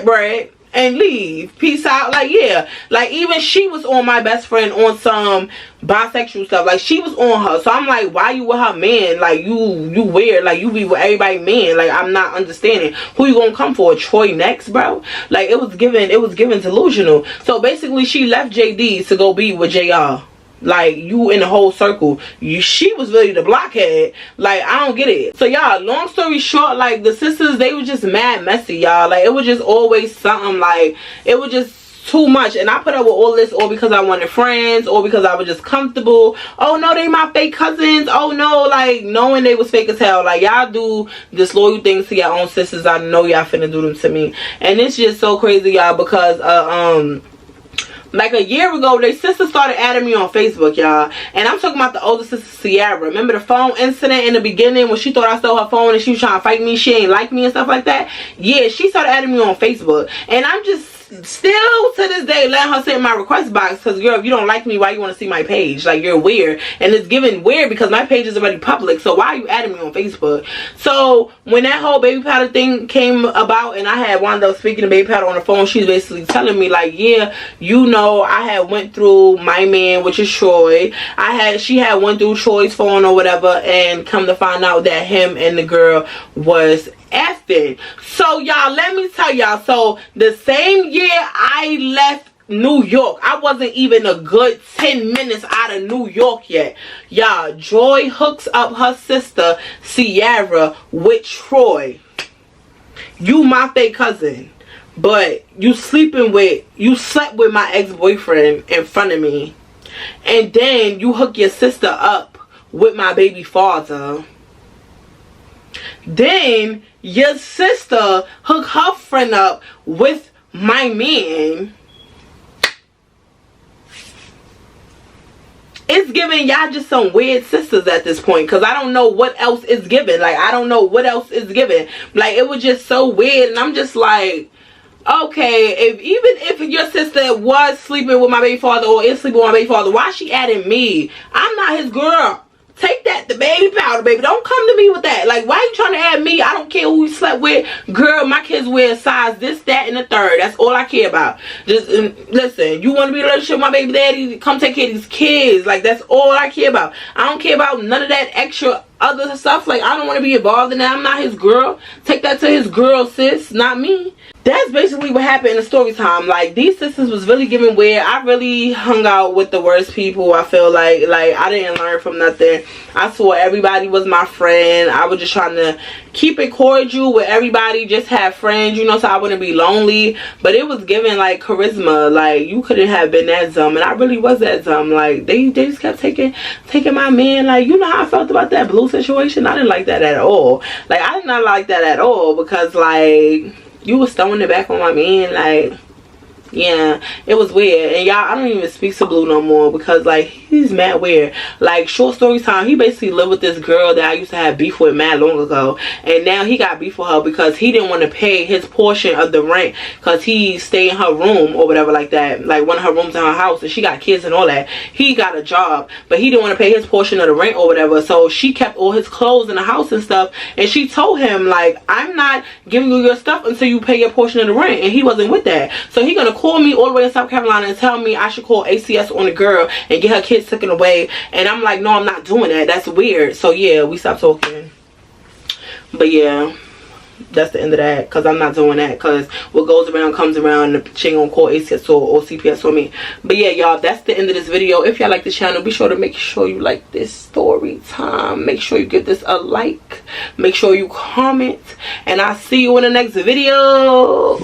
bread and leave, peace out. Like, yeah, like, even she was on my best friend on some bisexual stuff. Like, she was on her. So I'm like, why you with her man? Like, you weird. Like, you be with everybody man. Like, I'm not understanding who you gonna come for. Troy next, bro? Like, it was given delusional. So basically, she left JD to go be with JR. Like, you in the whole circle. She was really the blockhead. Like, I don't get it. So, y'all, long story short, like, the sisters, they were just mad messy, y'all. Like, it was just always something. Like, it was just too much. And I put up with all this or because I wanted friends or because I was just comfortable. Oh, no, they my fake cousins. Oh, no, like, knowing they was fake as hell. Like, y'all do disloyal things to your own sisters. I know y'all finna do them to me. And it's just so crazy, y'all, because, like a year ago, their sister started adding me on Facebook, y'all. And I'm talking about the older sister, Sierra. Remember the phone incident in the beginning when she thought I stole her phone and she was trying to fight me? She ain't like me and stuff like that. Yeah, she started adding me on Facebook. And I'm just still to this day letting her sit in my request box, because girl, if you don't like me, why you want to see my page? Like, you're weird. And it's giving weird because my page is already public, so why are you adding me on Facebook? So when that whole baby powder thing came about and I had wound up speaking to baby powder on the phone, she's basically telling me like, yeah, you know, I had went through my man, which is Troy. She had went through Troy's phone or whatever, and come to find out that him and the girl was effing. So y'all, let me tell y'all, so the same year I left New York, I wasn't even a good 10 minutes out of New York yet, y'all, Joy hooks up her sister Sierra with Troy. You my fake cousin, but you slept with my ex-boyfriend in front of me, and then you hook your sister up with my baby father. Then your sister hook her friend up with my man. It's giving y'all just some weird sisters at this point, because I don't know what else is given. Like, I don't know what else is given. Like, it was just so weird, and I'm just like, okay, even if your sister was sleeping with my baby father or is sleeping with my baby father, why she adding me? I'm not his girl. Take that, the baby powder, baby. Don't come to me with that. Like, why are you trying to add me? I don't care who you slept with. Girl, my kids wear size this, that, and the third. That's all I care about. Just listen, you want to be in a relationship with my baby daddy? Come take care of these kids. Like, that's all I care about. I don't care about none of that extra other stuff. Like, I don't want to be involved in that. I'm not his girl. Take that to his girl, sis, not me. That's basically what happened in the story time. Like, these sisters was really giving weird. I really hung out with the worst people. I feel like I didn't learn from nothing. I swore everybody was my friend. I was just trying to keep it cordial with everybody, just have friends, you know, so I wouldn't be lonely. But it was giving like charisma. Like, you couldn't have been that dumb, and I really was that dumb. Like, they just kept taking my man. Like, you know how I felt about that blue situation? I didn't like that at all. Like, I did not like that at all, because like, you was throwing it back on my man. Like, yeah, it was weird. And y'all, I don't even speak to Blue no more, because like, he's mad weird. Like, short story time, he basically lived with this girl that I used to have beef with mad long ago, and now he got beef with her because he didn't want to pay his portion of the rent, because he stayed in her room or whatever like that, like one of her rooms in her house, and she got kids and all that. He got a job, but he didn't want to pay his portion of the rent or whatever, so she kept all his clothes in the house and stuff, and she told him like, I'm not giving you your stuff until you pay your portion of the rent, and he wasn't with that. So he gonna call me all the way in South Carolina and tell me I should call ACS on the girl and get her kids taken away, and I'm like, no, I'm not doing that. That's weird. So yeah, we stopped talking. But yeah, that's the end of that, because I'm not doing that, because what goes around comes around, and she ain't gonna call ACS or CPS on me. But yeah, y'all, that's the end of this video. If y'all like the channel, be sure to make sure you like this story time. Make sure you give this a like. Make sure you comment, and I'll see you in the next video.